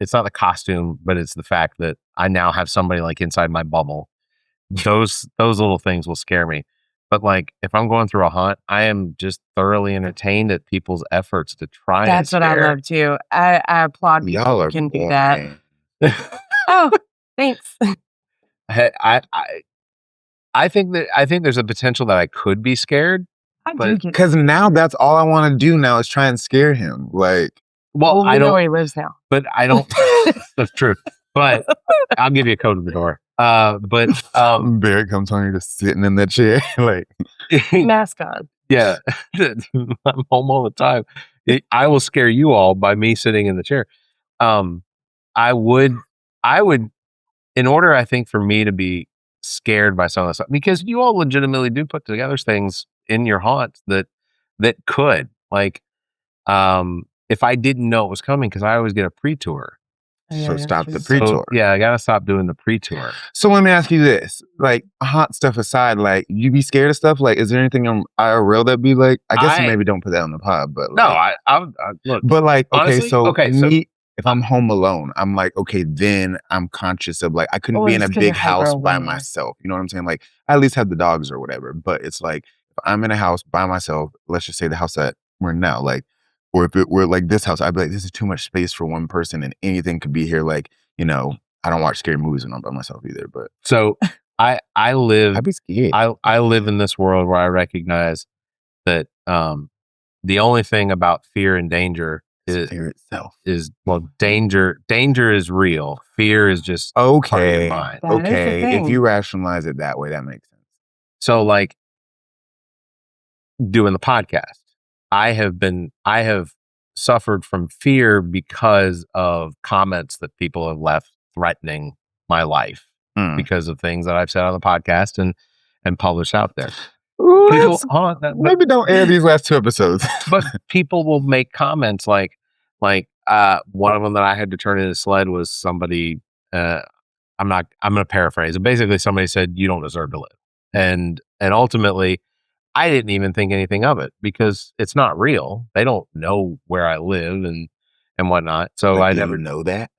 it's not the costume, but it's the fact that I now have somebody like inside my bubble. Those little things will scare me. But like if I'm going through a haunt, I am just thoroughly entertained at people's efforts to try That's and what I scare. love too. I applaud people Y'all who are can do that. boring. Oh, thanks. I think there's a potential that I could be scared. I do But- get. Because now that's all I want to do now is try and scare him. Like, Well, we I know don't, where he lives now. but I don't. That's true. But I'll give you a code to the door. But Barrett comes home, you're just sitting in that chair. Like, Mask on. yeah, I'm home all the time. I will scare you all by me sitting in the chair. I would, in order, I think, for me to be scared by some of this stuff, because you all legitimately do put together things in your haunt that could, like, if I didn't know it was coming, because I always get a pre-tour. Yeah, So that's stop true. the pre-tour. So, yeah, I gotta stop doing the pre-tour. So let me ask you this: like hot stuff aside, like you be scared of stuff. Like, is there anything on IRL that be like? I guess maybe don't put that on the pod, but No, like, I look. but like, honestly, so so me, if I'm home alone, I'm like, okay, then I'm conscious of like I couldn't Well, be in it's a 'cause you're big house by hyper-aware. myself. You know what I'm saying? Like, I at least have the dogs or whatever. But it's like if I'm in a house by myself, let's just say the house that we're in now, like, or if it were like this house, I'd be like, this is too much space for one person, and anything could be here. Like, you know, I don't watch scary movies when I'm by myself either. But so I live I'd be scared. I live in this world where I recognize that the only thing about fear and danger Fear itself. is well, danger is real. Fear is just part of your Okay. mind. That is the Okay. If thing. you rationalize it that way, that makes sense. So like doing the podcast, I have suffered from fear because of comments that people have left threatening my life because of things that I've said on the podcast and published out there. People, Maybe don't air these last 2 episodes. but people will make comments like one of them that I had to turn in a sled was somebody. I'm going to paraphrase it. Basically, somebody said you don't deserve to live, and ultimately, I didn't even think anything of it because it's not real. They don't know where I live and whatnot. So I never know that.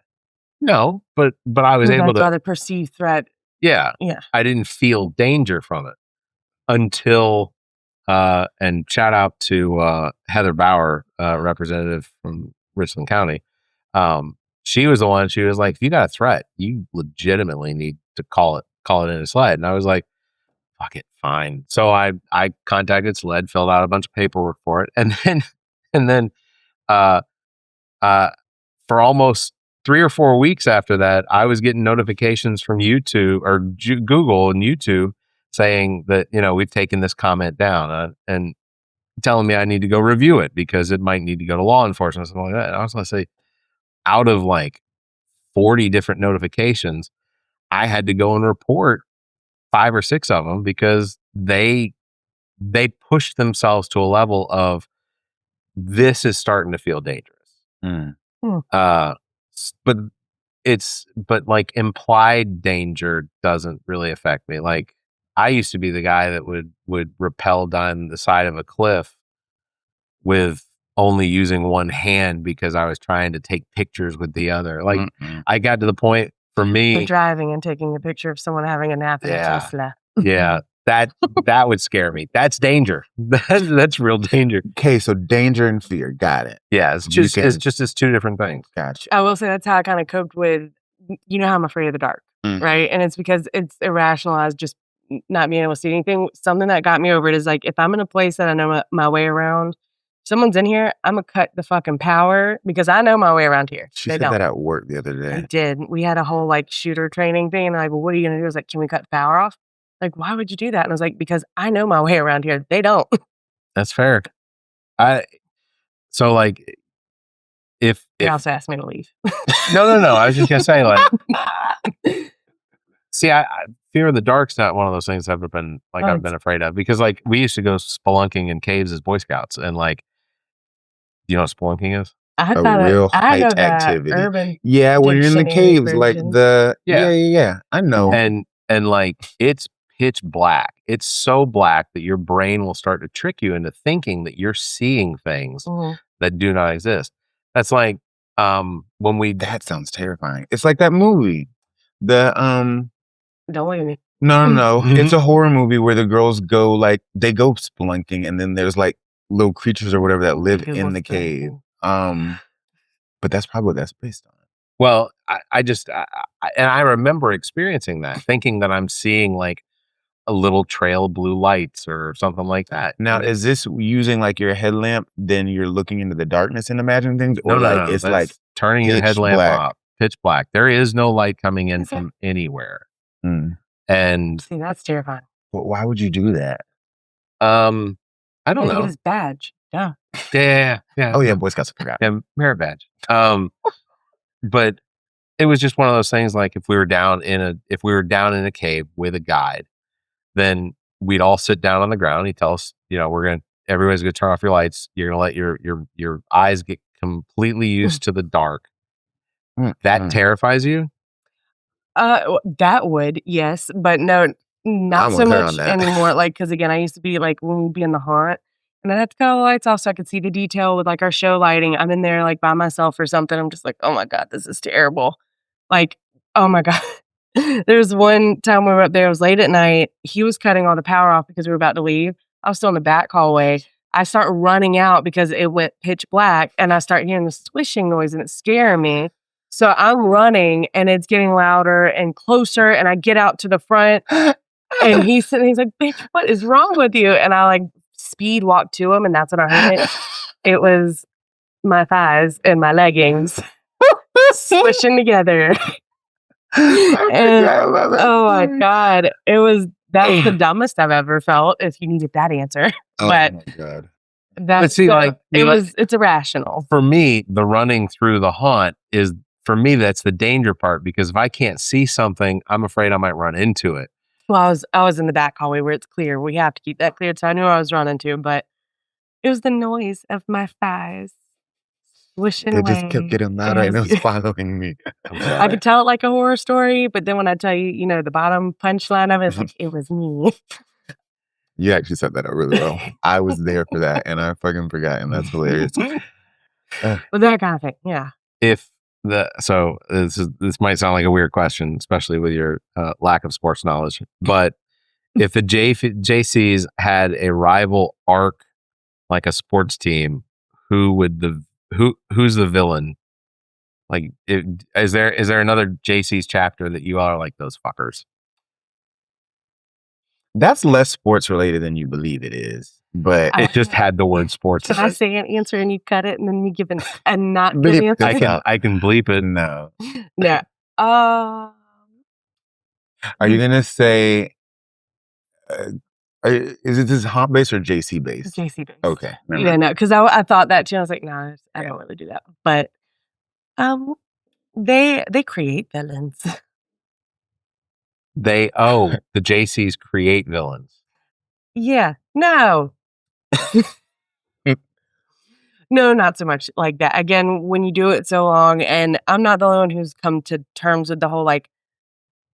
No, but I was able to. By the perceived threat. Yeah, Yeah. I didn't feel danger from it until. And shout out to Heather Bauer, representative from Richland County. She was the one. She was like, "If you got a threat, you legitimately need to call it in a sled." And I was like, "Fuck it, fine." So I contacted SLED, filled out a bunch of paperwork for it, and then for almost 3 or 4 weeks after that, I was getting notifications from YouTube or Google and YouTube saying that, you know, we've taken this comment down and telling me I need to go review it because it might need to go to law enforcement or something like that. And I was going to say, out of like 40 different notifications, I had to go and report 5 or 6 of them because they pushed themselves to a level of this is starting to feel dangerous. But like implied danger doesn't really affect me. Like I used to be the guy that would rappel down the side of a cliff with only using one hand because I was trying to take pictures with the other. Like I got to the point for me But driving and taking a picture of someone having a nap in a Tesla. Yeah, that would scare me. That's danger. That's real danger. Okay, so danger and fear. Got it. Yeah, it's just 2 different things. Gotcha. I will say that's how I kind of coped with, you know how I'm afraid of the dark, right? And it's because it's irrationalized just not being able to see anything. Something that got me over it is like, if I'm in a place that I know my way around, someone's in here, I'm going to cut the fucking power because I know my way around here. She said that at work the other day. I did. We had a whole like shooter training thing. And I'm like, well, what are you going to do? I was like, can we cut power off? Like, why would you do that? And I was like, because I know my way around here. They don't. That's fair. So like, if They also asked me to leave. No. I was just gonna say like, see, I fear of the dark's not one of those things I've been like I've been afraid of because like we used to go spelunking in caves as Boy Scouts and like, you know what spelunking is? I A thought real I know height that activity. urban Yeah, when you're in the dictionary caves, like version. yeah, I know. And like it's pitch black. It's so black that your brain will start to trick you into thinking that you're seeing things that do not exist. That's like when we That sounds terrifying. It's like that movie. Don't look at me. No. It's a horror movie where the girls go they go spelunking and then there's like little creatures or whatever that live in the cave. But that's probably what that's based on. Well, I remember experiencing that, thinking that I'm seeing like a little trail of blue lights or something like that. Now, is this using like your headlamp? Then you're looking into the darkness and imagining things, or no, it's that's like turning your headlamp off, pitch black. There is no light coming in from anywhere. And see, that's terrifying. But why would you do that? I don't know. Get his badge. Yeah. Yeah. Oh yeah, Boy Scouts forgot. Yeah, merit badge. But it was just one of those things. Like if we were down in a cave with a guide, then we'd all sit down on the ground. He'd tell us, you know, everybody's gonna turn off your lights. You're gonna let your eyes get completely used to the dark, That terrifies you? That would, yes, but no, not I'm so with her much on that. anymore. Like, because again, I used to be like when we'd be in the haunt, and I'd have to cut all the lights off so I could see the detail with like our show lighting. I'm in there like by myself or something. I'm just like, oh my god, this is terrible. Like, oh my god. There's one time we were up there. It was late at night. He was cutting all the power off because we were about to leave. I was still in the back hallway. I start running out because it went pitch black, and I start hearing the swishing noise, and it's scaring me. So I'm running, and it's getting louder and closer, and I get out to the front, and he's sitting. He's like, "Bitch, what is wrong with you?" And I like speed walk to him, and that's when I heard it. It was my thighs and my leggings swishing together. And, oh my god, that's the dumbest I've ever felt. If you needed that answer, but my god. that's see, like, it's irrational. For me, the running through the haunt is, for me, that's the danger part, because if I can't see something, I'm afraid I might run into it. Well, I was in the back hallway where it's clear. We have to keep that clear, so I knew I was running to, but it was the noise of my thighs swishing It away. just kept getting louder and it was following me. I could tell it like a horror story, but then when I tell you, the bottom punchline of it, it's like, it was me. You actually set that up really well. I was there for that and I fucking forgot, and that's hilarious. But that kind of thing, yeah. So this might sound like a weird question, especially with your lack of sports knowledge, but if the JCs had a rival arc, like a sports team, who's the villain? Like, is there another JC's chapter that you all are like, those fuckers? That's less sports related than you believe it is, but It just had the word sports. Can I say an answer and you cut it and then you give a not good answer? I can bleep it. no. No. Are you gonna say? Is it this haunt based or JC based? JC based. Okay. Yeah, no, because I thought that too. I was like, no, I don't really do that. But they create villains. The JCs create villains. Yeah. No. No, not so much like that. Again, when you do it so long, and I'm not the only one who's come to terms with the whole like,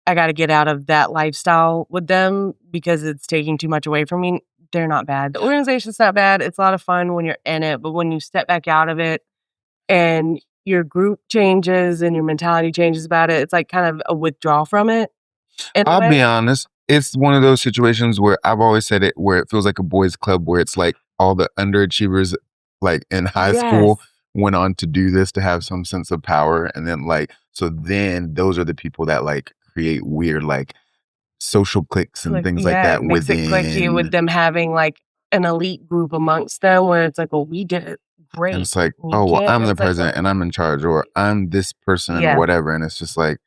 I got to get out of that lifestyle with them because it's taking too much away from me. They're not bad. The organization's not bad. It's a lot of fun when you're in it, but when you step back out of it and your group changes and your mentality changes about it, it's like kind of a withdrawal from it. I'll be honest. It's one of those situations where I've always said it, where it feels like a boys' club, where it's like all the underachievers, like in high school, went on to do this to have some sense of power, and then then those are the people that like create weird like social cliques and things like that. It makes it clicky with them having like an elite group amongst them, where it's like, well, we did it great. And it's like, oh, well, I'm the president and I'm in charge, or I'm this person or whatever, and it's just like,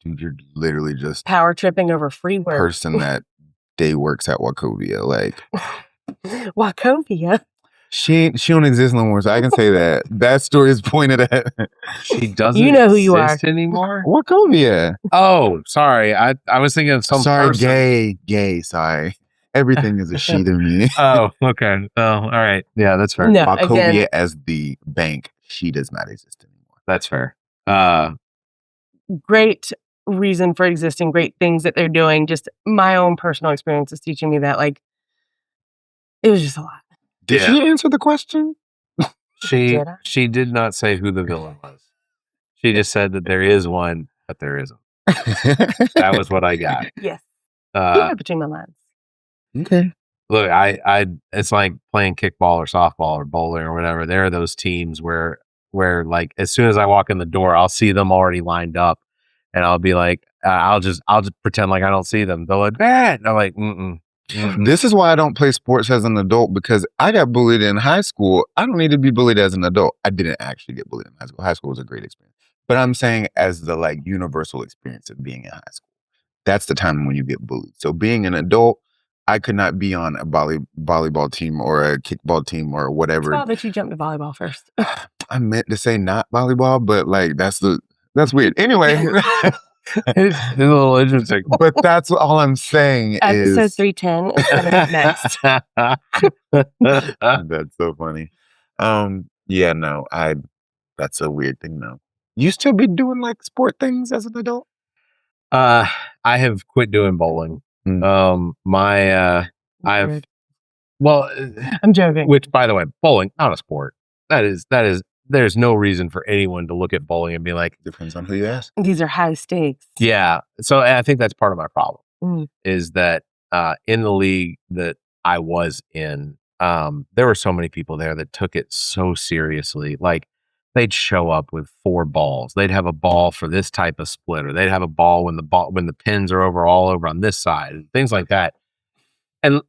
dude, you're literally just power tripping over free work. Person that day works at Wachovia, like Wachovia. She don't exist no more, so I can say that. That story is pointed at. She doesn't. You know who you are anymore. Wachovia. Oh, sorry. I was thinking of some. Sorry, person. gay. Sorry, everything is a she to me. Oh, okay. Oh, all right. Yeah, that's fair. No, Wachovia as the bank, she does not exist anymore. That's fair. Great reason for existing. Great things that they're doing. Just my own personal experience is teaching me that like it was just a lot. Did she answer the question? She did not say who the villain was. She just said that there is one, but there isn't. That was what I got. Yes. Between my lines. Okay. Look, I it's like playing kickball or softball or bowling or whatever. There are those teams where like as soon as I walk in the door, I'll see them already lined up, and I'll be like, I'll just pretend like I don't see them. They're like, "Bad." I'm like, mm-mm. This is why I don't play sports as an adult, because I got bullied in high school. I don't need to be bullied as an adult. I didn't actually get bullied in high school. High school was a great experience. But I'm saying as the like universal experience of being in high school. That's the time when you get bullied. So being an adult, I could not be on a volleyball team or a kickball team or whatever. It's odd that you jumped to volleyball first. I meant to say not volleyball, but like that's weird. Anyway. It's a little interesting. But that's all I'm saying is... Episode 310 is coming up next. That's so funny. Yeah, no, that's a weird thing, though. You still be doing like sport things as an adult? I have quit doing bowling. I've well, I'm joking. which by the way, bowling not a sport. That is. There's no reason for anyone to look at bowling and be like, Depends on who you ask. These are high stakes. yeah. So I think that's part of my problem Mm. is that in the league that I was in, there were so many people there that took it so seriously. Like they'd show up with 4 balls. They'd have a ball for this type of split, or they'd have a ball when the pins are all over on this side, and things like that. And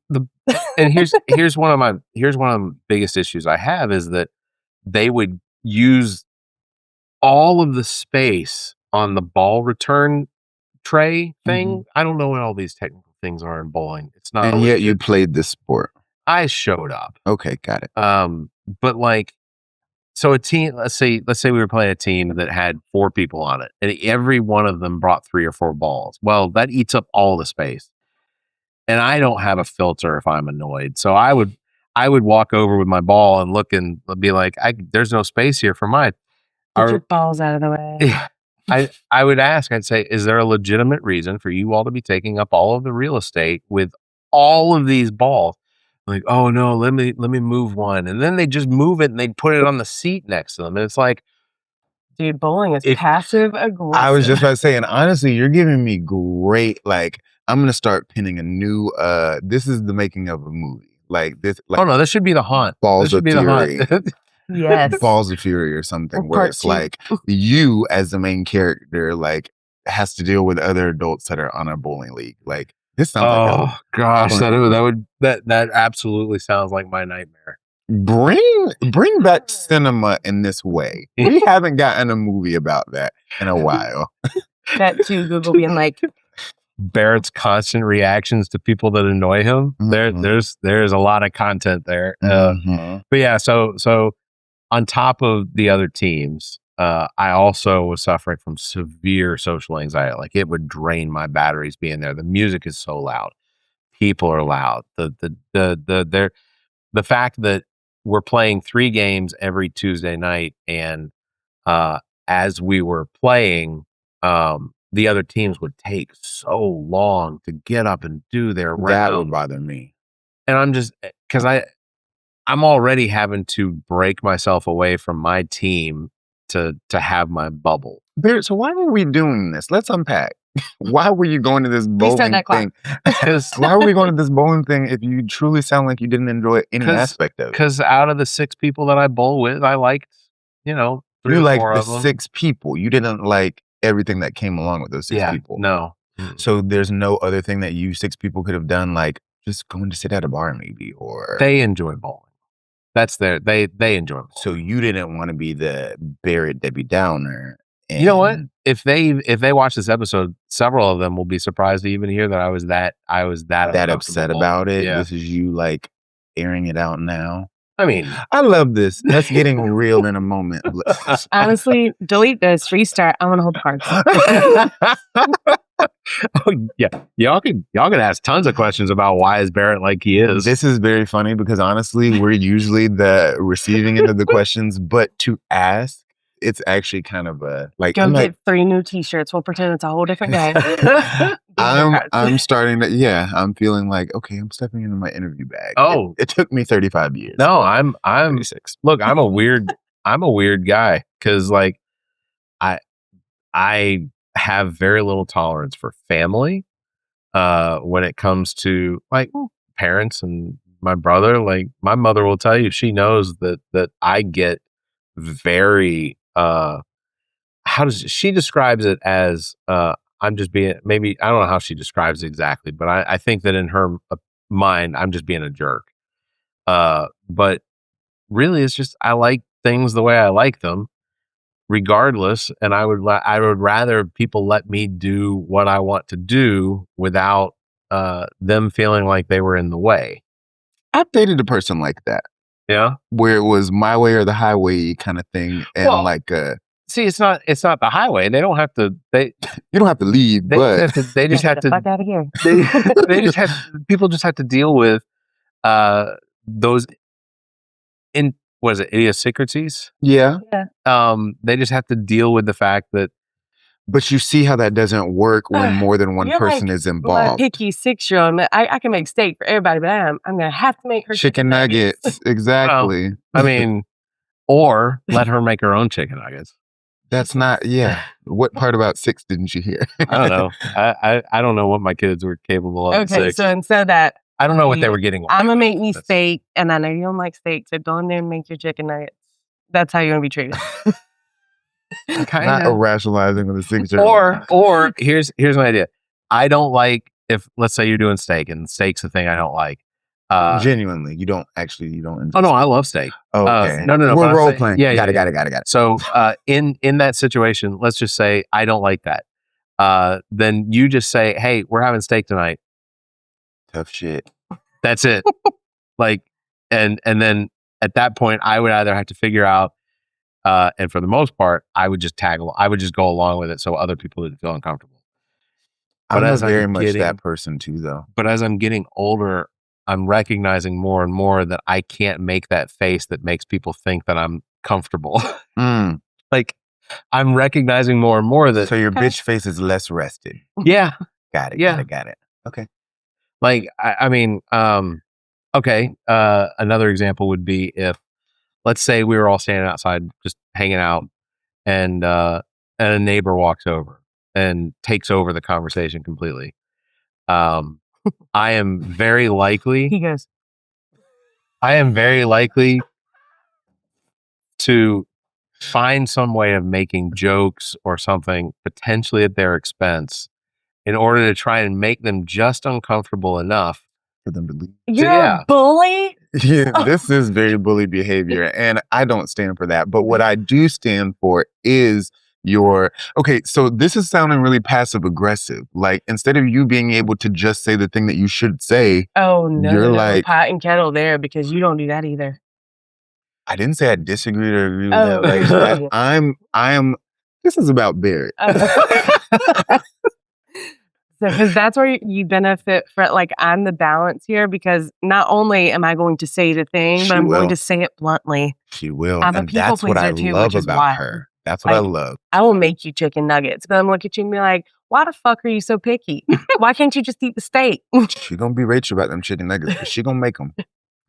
here's one of the biggest issues I have is that they would use all of the space on the ball return tray thing. I don't know what all these technical things are in bowling. It's not. And yet you played this sport. I showed up. Okay, got it. But like, so a team. Let's say we were playing a team that had 4 people on it, and every one of them brought 3 or 4 balls. Well, that eats up all the space, and I don't have a filter if I'm annoyed. So I would walk over with my ball and look and be like, there's no space here for mine. Get your balls out of the way. I would ask, I'd say, is there a legitimate reason for you all to be taking up all of the real estate with all of these balls? Like, oh no, let me move one. And then they just move it and they put it on the seat next to them. And it's like, dude, bowling is passive aggressive. I was just about to say, and honestly, you're giving me great, like, I'm going to start pinning a new, this is the making of a movie. Like this. Like, oh no, this should be the haunt. Balls of Fury. Yes. Balls of Fury or something, Or where part it's 2. like you as the main character, like, has to deal with other adults that are on a bowling league. Like, this sounds like gosh, that absolutely sounds like my nightmare. bring back cinema in this way. We haven't gotten a movie about that in a while. That too, Google being like, Barrett's constant reactions to people that annoy him. There's a lot of content there. But yeah, so on top of the other teams, I also was suffering from severe social anxiety. Like it would drain my batteries being there. The music is so loud. People are loud. The fact that we're playing 3 games every Tuesday night, and as we were playing, the other teams would take so long to get up and do their round. That would bother me. And I'm just, because I'm already having to break myself away from my team to have my bubble. Barrett, so why were we doing this? Let's unpack. Why were you going to this bowling thing? Why were we going to this bowling thing if you truly sound like you didn't enjoy any aspect of it? Because out of the 6 people that I bowl with, I liked, 3 you or liked 4 the of them. 6 people. You didn't like everything that came along with those 6 people. No. So there's no other thing that you 6 people could have done, like just going to sit at a bar maybe, or they enjoy bowling. That's they enjoy bowling. So you didn't want to be the Barrett Debbie Downer. And you know what? If they watch this episode, several of them will be surprised to even hear that I was that upset about it. Yeah. This is you like airing it out now. I mean, I love this. That's getting real in a moment. honestly, delete this, restart. I want to hold the cards. Oh yeah, y'all can ask tons of questions about why is Barrett like he is. This is very funny because honestly, we're usually the receiving end of the questions, but to ask, it's actually kind of a like. Go get 3 new T-shirts. We'll pretend it's a whole different day. I'm starting to. Yeah, I'm feeling like okay. I'm stepping into my interview bag. Oh, it took me 35 years. No, I'm 36. Look, I'm a weird guy because like I have very little tolerance for family when it comes to like parents and my brother. Like my mother will tell you, she knows that I get very she describes it as I'm just being, maybe I don't know how she describes it exactly, but I think that in her mind I'm just being a jerk. But really it's just I like things the way I like them regardless, and I would rather people let me do what I want to do without them feeling like they were in the way. I've dated a person like that. Yeah, where it was my way or the highway kind of thing, and see, it's not the highway. They don't have to. You don't have to leave, but they just have to. Fuck out of here. They just have. People just have to deal with those. what is it, idiosyncrasies? Yeah. They just have to deal with the fact that But you see how that doesn't work when more than one You're person like is my involved. picky 6-year-old. I can make steak for everybody, but I'm gonna have to make her Chicken nuggets. Exactly. I mean, or let her make her own chicken nuggets. That's not, yeah. What part about 6 didn't you hear? I don't know. I don't know what my kids were capable of. Okay, at 6. so instead of that, I don't know what they were getting. I'm gonna make me That's- steak, and I know you don't like steak, so go in there and make your chicken nuggets. That's how you're gonna be treated. Not rationalizing with a 6-year-old. Or here's my idea. I don't like if, let's say you're doing steak and steak's the thing I don't like. Genuinely, you don't. Oh no, I love steak. Okay. No. We're but I'm role saying- playing. Yeah, Got it. So in that situation, let's just say I don't like that. Then you just say, hey, we're having steak tonight. Tough shit. That's it. Like, and then at that point, I would either have to figure out, and for the most part, I would just go along with it so other people would feel uncomfortable. But I'm as very I'm much getting- that person too, though. But as I'm getting older, I'm recognizing more and more that I can't make that face that makes people think that I'm comfortable. Mm. Like, I'm recognizing more and more that, So your bitch face is less rested. yeah, Got it. Yeah. Got it. Okay. like, I mean, okay. Another example would be if, let's say we were all standing outside just hanging out and a neighbor walks over and takes over the conversation completely. I am very likely He goes, to find some way of making jokes or something potentially at their expense in order to try and make them just uncomfortable enough. For them to leave. "You're Yeah. a bully." Yeah, this is very bully behavior, and I don't stand for that. But what I do stand for is okay, so this is sounding really passive aggressive. Like, instead of you being able to just say the thing that you should say, Oh no, You're no, like- pot and kettle there because you don't do that either. I didn't say I disagree or agree with Oh. that. Like, I am. This is about Barrett. Because that's where you benefit from. Like, I'm the balance here because not only am I going to say the thing, She but I'm going will. to say it bluntly. She will, I'm a and people that's what I pleaser too, love which is about wild. her. That's what I Like, love. I will make you chicken nuggets, but I'm looking at you and be like, "Why the fuck are you so picky? Why can't you just eat the steak?" She gonna be Rachel about them chicken nuggets, but she gonna make them.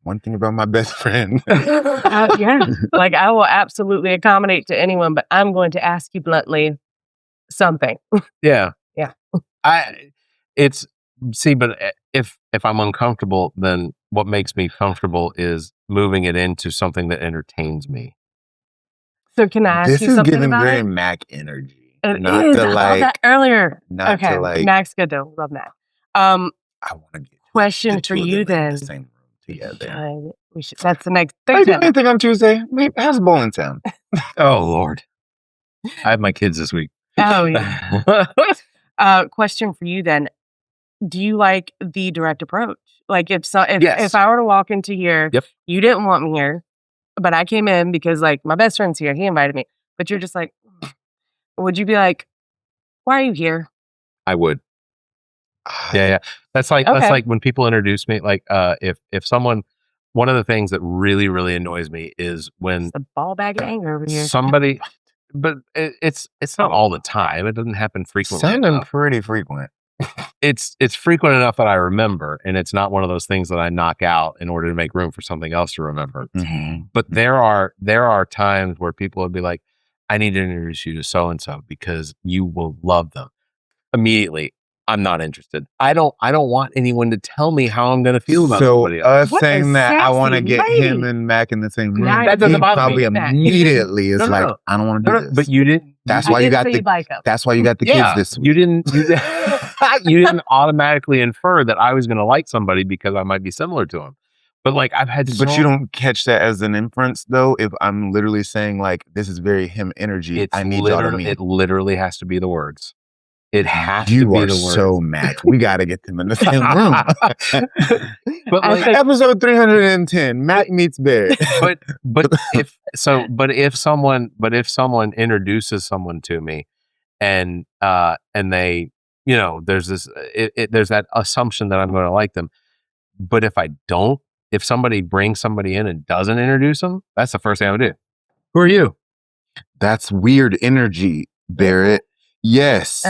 One thing about my best friend. Yeah, like I will absolutely accommodate to anyone, but I'm going to ask you bluntly something. Yeah. Yeah. But if I'm uncomfortable, then what makes me comfortable is moving it into something that entertains me. So can I ask This you is something giving about very it? Mac energy. It Not is. to I love like, that earlier. not Okay, to like. Mac's good though. Love Mac. I want to get Question the for two of you them in then. the same room together. We should. That's the next Are you thing. doing anything on Tuesday? How's bowling town? Oh Lord, I have my kids this week. Oh yeah. Question for you then. Do you like the direct approach? Like if Yes. I were to walk into here, Yep. you didn't want me here, but I came in because like my best friend's here, he invited me. But you're just like, would you be like, why are you here? I would. Yeah. That's like Okay. when people introduce me. Like, if someone, one of the things that really really annoys me is when It's a ball bag of anger over here. somebody, but it's not all the time. It doesn't happen frequently. Sounding enough. pretty frequent. It's frequent enough that I remember, and it's not one of those things that I knock out in order to make room for something else to remember. Mhm. But there are times where people would be like, I need to introduce you to so and so because you will love them. Immediately, I'm not interested. I don't want anyone to tell me how I'm going to feel about So somebody else. What saying a that I want to sassy get him lady. and Mac in the same room. Now That doesn't he bother probably me. immediately is No, no, like, no. I don't want to do No, this. but you didn't. That's I why you did got say the. you'd like 'em. That's why you got the kids this week. You didn't. You didn't automatically infer that I was going to like somebody because I might be similar to them. But like I've had, But you don't catch that as an inference, though. If I'm literally saying like, this is very him energy. I need y'all to meet. It literally has to be the words. It has to You be are the words. so mad. We got to get them in the same room. But I like, think- Episode 310, Mac meets Barrett. but if someone introduces someone to me and they, there's this there's that assumption that I'm going to like them, but if I don't, if somebody brings somebody in and doesn't introduce them, that's the first thing I would do. Who are you? That's weird energy, Barrett. Yes.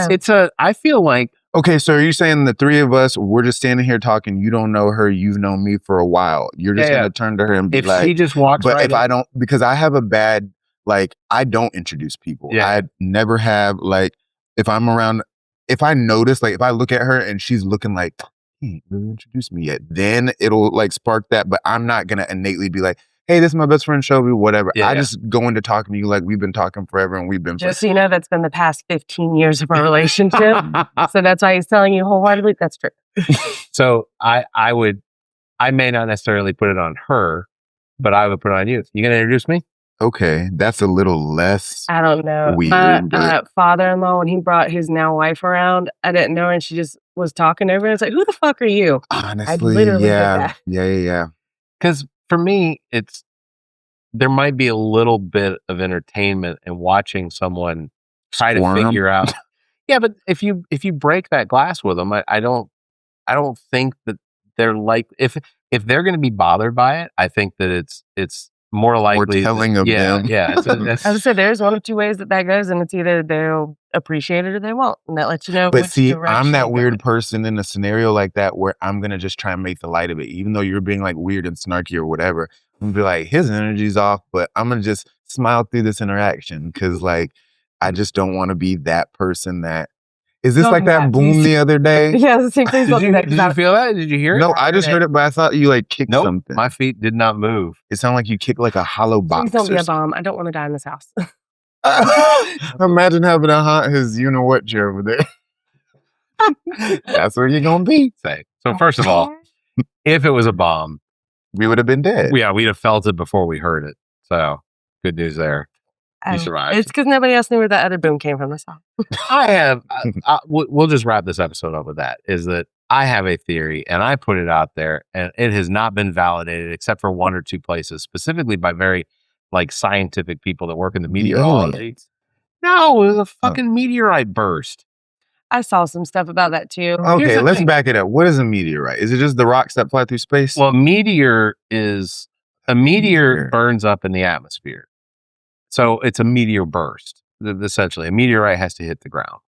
I feel like, okay, so are you saying the three of us, we're just standing here talking, you don't know her, you've known me for a while. You're just going to turn to her and be if like, she just walks but right if in, I don't, because I have a bad, like, I don't introduce people. Yeah. I never have, like, if I'm around, if I notice, like, if I look at her and she's looking like, he ain't really introduced me yet, then it'll, like, spark that. But I'm not going to innately be like, hey, this is my best friend, Shelby, whatever. I just go into talking to you like we've been talking forever and we've been... Just so you know, that's been the past 15 years of our relationship. So that's why he's telling you wholeheartedly. That's true. So I may not necessarily put it on her, but I would put it on you. You going to introduce me? Okay, that's a little less... I don't know. Weird, My father-in-law, when he brought his now wife around, I didn't know, and she just was talking over, and it's like, who the fuck are you? Honestly, I literally did that. Yeah. Because for me, there might be a little bit of entertainment in watching someone try to figure out. Yeah, but if you break that glass with them, I don't think that they're like, if they're going to be bothered by it, I think that it's more likely telling of them. Yeah. As I said, there's one of two ways that goes, and it's either they'll appreciate it or they won't, and that lets you know. But see, I'm that weird person in a scenario like that where I'm gonna just try and make the light of it, even though you're being like weird and snarky or whatever. I'm gonna be like, his energy's off, but I'm gonna just smile through this interaction because, like, I just don't want to be that person that. Is this like that boom the other day? Yeah, the same thing. Did you feel that? Did you hear it? No, I just heard it, but I thought you like kicked something. My feet did not move. It sounded like you kicked like a hollow box. Please don't be a bomb. I don't want to die in this house. Imagine having to haunt his you-know-what chair over there. That's where you're going to be. So first of all, if it was a bomb, we would have been dead. Yeah, we'd have felt it before we heard it. So good news there. You survived. It's because nobody else knew where that other boom came from. That's all. I have. We'll just wrap this episode up with that. Is that I have a theory, and I put it out there, and it has not been validated except for one or two places, specifically by very like scientific people that work in the meteorology. No, it was a fucking meteorite burst. I saw some stuff about that too. Okay, let's back it up. What is a meteorite? Is it just the rocks that fly through space? Well, a meteor burns up in the atmosphere. So it's a meteor burst, essentially. A meteorite has to hit the ground.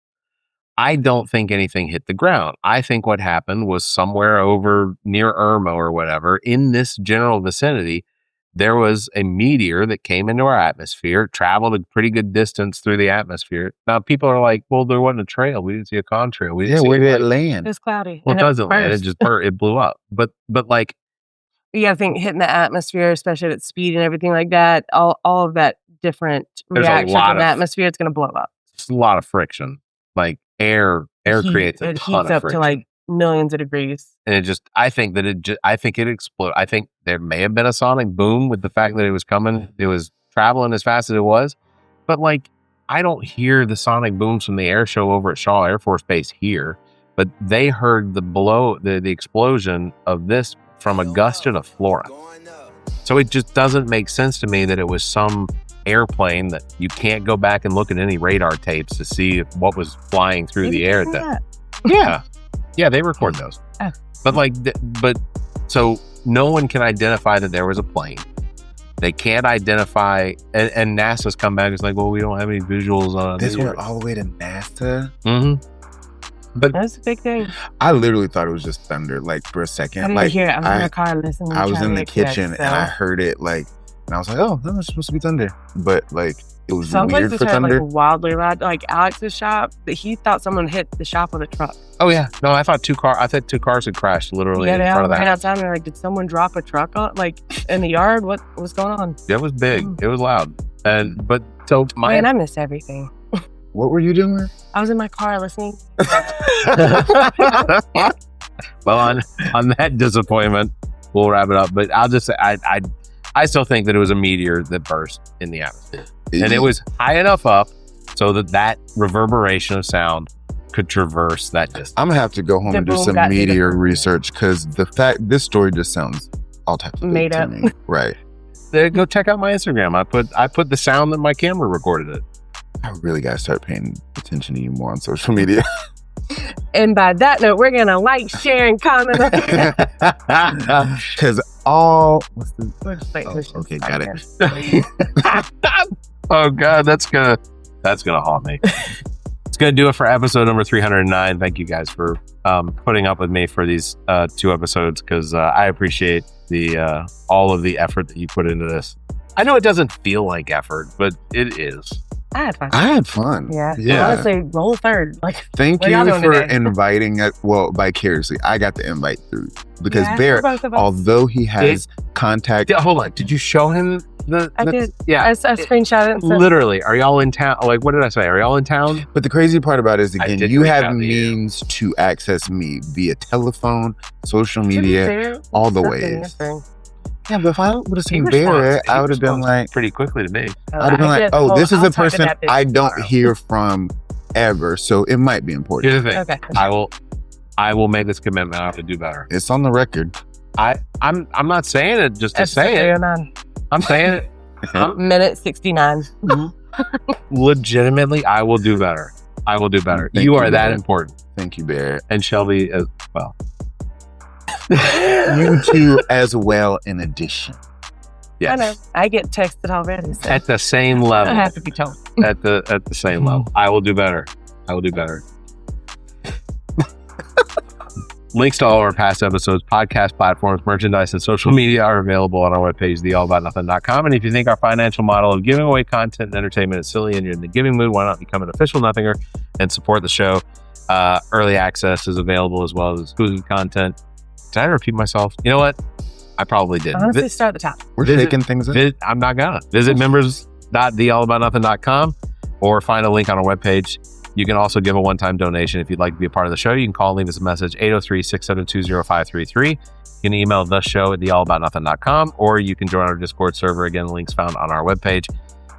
I don't think anything hit the ground. I think what happened was somewhere over near Irma or whatever, in this general vicinity, there was a meteor that came into our atmosphere, traveled a pretty good distance through the atmosphere. Now, people are like, well, there wasn't a trail. We didn't see a contrail. Yeah, where did it land? It was cloudy. Well, it doesn't land. It just it blew up. But like... Yeah, I think hitting the atmosphere, especially at its speed and everything like that, all of that different reactions in the atmosphere, it's going to blow up. It's a lot of friction. Like air creates a ton of friction. It heats up to like millions of degrees. And I think it exploded. I think there may have been a sonic boom with the fact that it was coming. It was traveling as fast as it was. But like, I don't hear the sonic booms from the air show over at Shaw Air Force Base here, but they heard the explosion of this from Augusta to Florida. So it just doesn't make sense to me that it was some airplane that you can't go back and look at any radar tapes to see what was flying through the air. Yeah, they record those. Oh. But so no one can identify that there was a plane. They can't identify, and NASA's come back. It's like, well, we don't have any visuals on this. Went all the way to NASA. Mm-hmm. But that's a big thing. I literally thought it was just thunder, like for a second. I didn't hear it. I was in the car listening. I was in the kitchen and I heard it, like, and I was like, "Oh, that was supposed to be thunder," but like it was weird for thunder. Like wildly loud. Like Alex's shop, he thought someone hit the shop with a truck. Oh yeah, no, I thought two cars had crashed literally in front of that. Right outside, and like, did someone drop a truck on, like in the yard? What was going on? It was big. It was loud, I miss everything. What were you doing? I was in my car listening. Well, on that disappointment, we'll wrap it up. But I'll just say, I still think that it was a meteor that burst in the atmosphere, and it was high enough up so that reverberation of sound could traverse that distance. I'm gonna have to go home and do some meteor research because this story just sounds all types of made up. Right. Go check out my Instagram. I put the sound that my camera recorded it. I really gotta start paying attention to you more on social media. And by that note, we're going to like, share, and comment. Because what's the, okay, got it. Oh God, that's gonna haunt me. It's gonna do it for episode number 309. Thank you guys for putting up with me for these 2 episodes, because I appreciate the all of the effort that you put into this. I know it doesn't feel like effort, but it is. I had fun. I had fun. Yeah. Honestly, roll third. Like, thank what you y'all doing for today? inviting us. Well, vicariously, I got the invite through because Yeah, Barrett, for both of us. although he has contact, Hold on. Did you show him I did. Yeah. I screenshot it. And sent- Literally, are y'all in town? Like, what did I say? Are y'all in town? but the crazy part about it is, I again, did you reach have out to you. means to access me via telephone, social To be media, fair, all the that's ways. answering. Yeah, but if I would have He seen responds- Barrett, he I would have been responds like, pretty quickly to me. I'd have been like, oh, this is I'll a talk to person that bitch I don't tomorrow. hear from ever, so it might be important. Here's the thing. Okay. I will make this commitment. I have to do better. It's on the record. I'm not saying it just to Episode say it. 309. I'm saying it. Minute 69. Legitimately, I will do better. I will do better. Thank You you, are that Barrett. important. Thank you, Barrett. And Shelby as well. You two as well, in addition. Yes. I know. I get texted already. So At the same I level. have to be told. At the same level. I will do better. I will do better. Links to all of our past episodes, podcast platforms, merchandise, and social media are available on our webpage, theallaboutnothing.com. And if you think our financial model of giving away content and entertainment is silly and you're in the giving mood, why not become an official Nothinger and support the show? Early access is available, as well as exclusive content. Did I repeat myself? You know what? I probably did. Honestly, start at the top. We're Visit- shaking things up. I'm not gonna. Visit members.theallaboutnothing.com or find a link on our webpage. You can also give a one-time donation if you'd like to be a part of the show. You can call and leave us a message, 803-672-0533. You can email the show at theallaboutnothing.com, or you can join our Discord server. Again, links found on our webpage.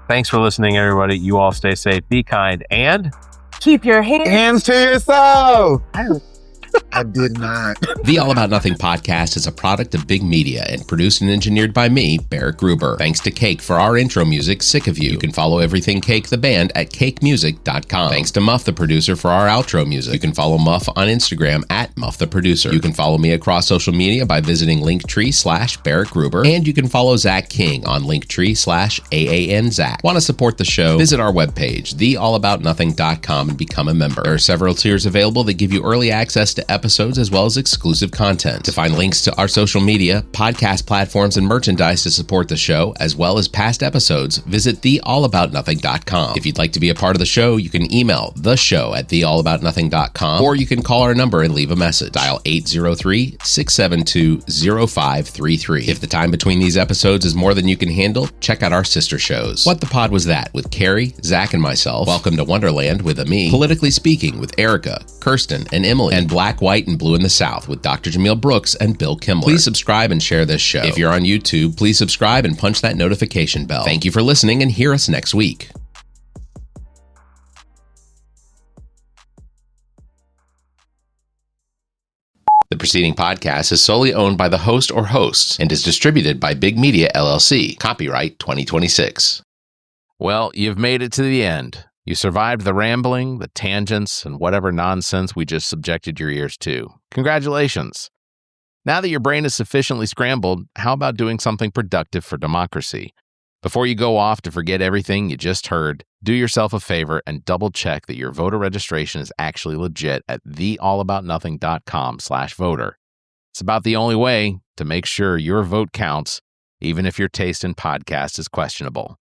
Thanks for listening, everybody. You all stay safe, be kind, and Keep your hands. Hands to yourself. I did not. The All About Nothing podcast is a product of Big Media and produced and engineered by me, Barrett Gruber. Thanks to Cake for our intro music, Sick of You. You can follow Everything Cake the band at cakemusic.com. Thanks to Muff the producer for our outro music. You can follow Muff on Instagram at Muff the producer. You can follow me across social media by visiting Linktree/Barrett Gruber. And you can follow Zach King on Linktree/AANZach. Want to support the show? Visit our webpage, theallaboutnothing.com, and become a member. There are several tiers available that give you early access to episodes as well as exclusive content. To find links to our social media, podcast platforms, and merchandise to support the show, as well as past episodes, visit theallaboutnothing.com. If you'd like to be a part of the show, you can email the show at theallaboutnothing.com, or you can call our number and leave a message. Dial 803-672-0533. If the time between these episodes is more than you can handle, check out our sister shows. What the Pod Was That with Carrie, Zach, and myself. Welcome to Wonderland with me. Politically Speaking with Erica, Kirsten, and Emily. And Black, White, and Blue in the South with Dr. Jameel Brooks and Bill Kimmler. Please subscribe and share this show. If you're on YouTube, please subscribe and punch that notification bell. Thank you for listening, and hear us next week. The preceding podcast is solely owned by the host or hosts and is distributed by Big Media, LLC. Copyright 2026. Well, you've made it to the end. You survived the rambling, the tangents, and whatever nonsense we just subjected your ears to. Congratulations. Now that your brain is sufficiently scrambled, how about doing something productive for democracy? Before you go off to forget everything you just heard, do yourself a favor and double check that your voter registration is actually legit at theallaboutnothing.com/voter. It's about the only way to make sure your vote counts, even if your taste in podcasts is questionable.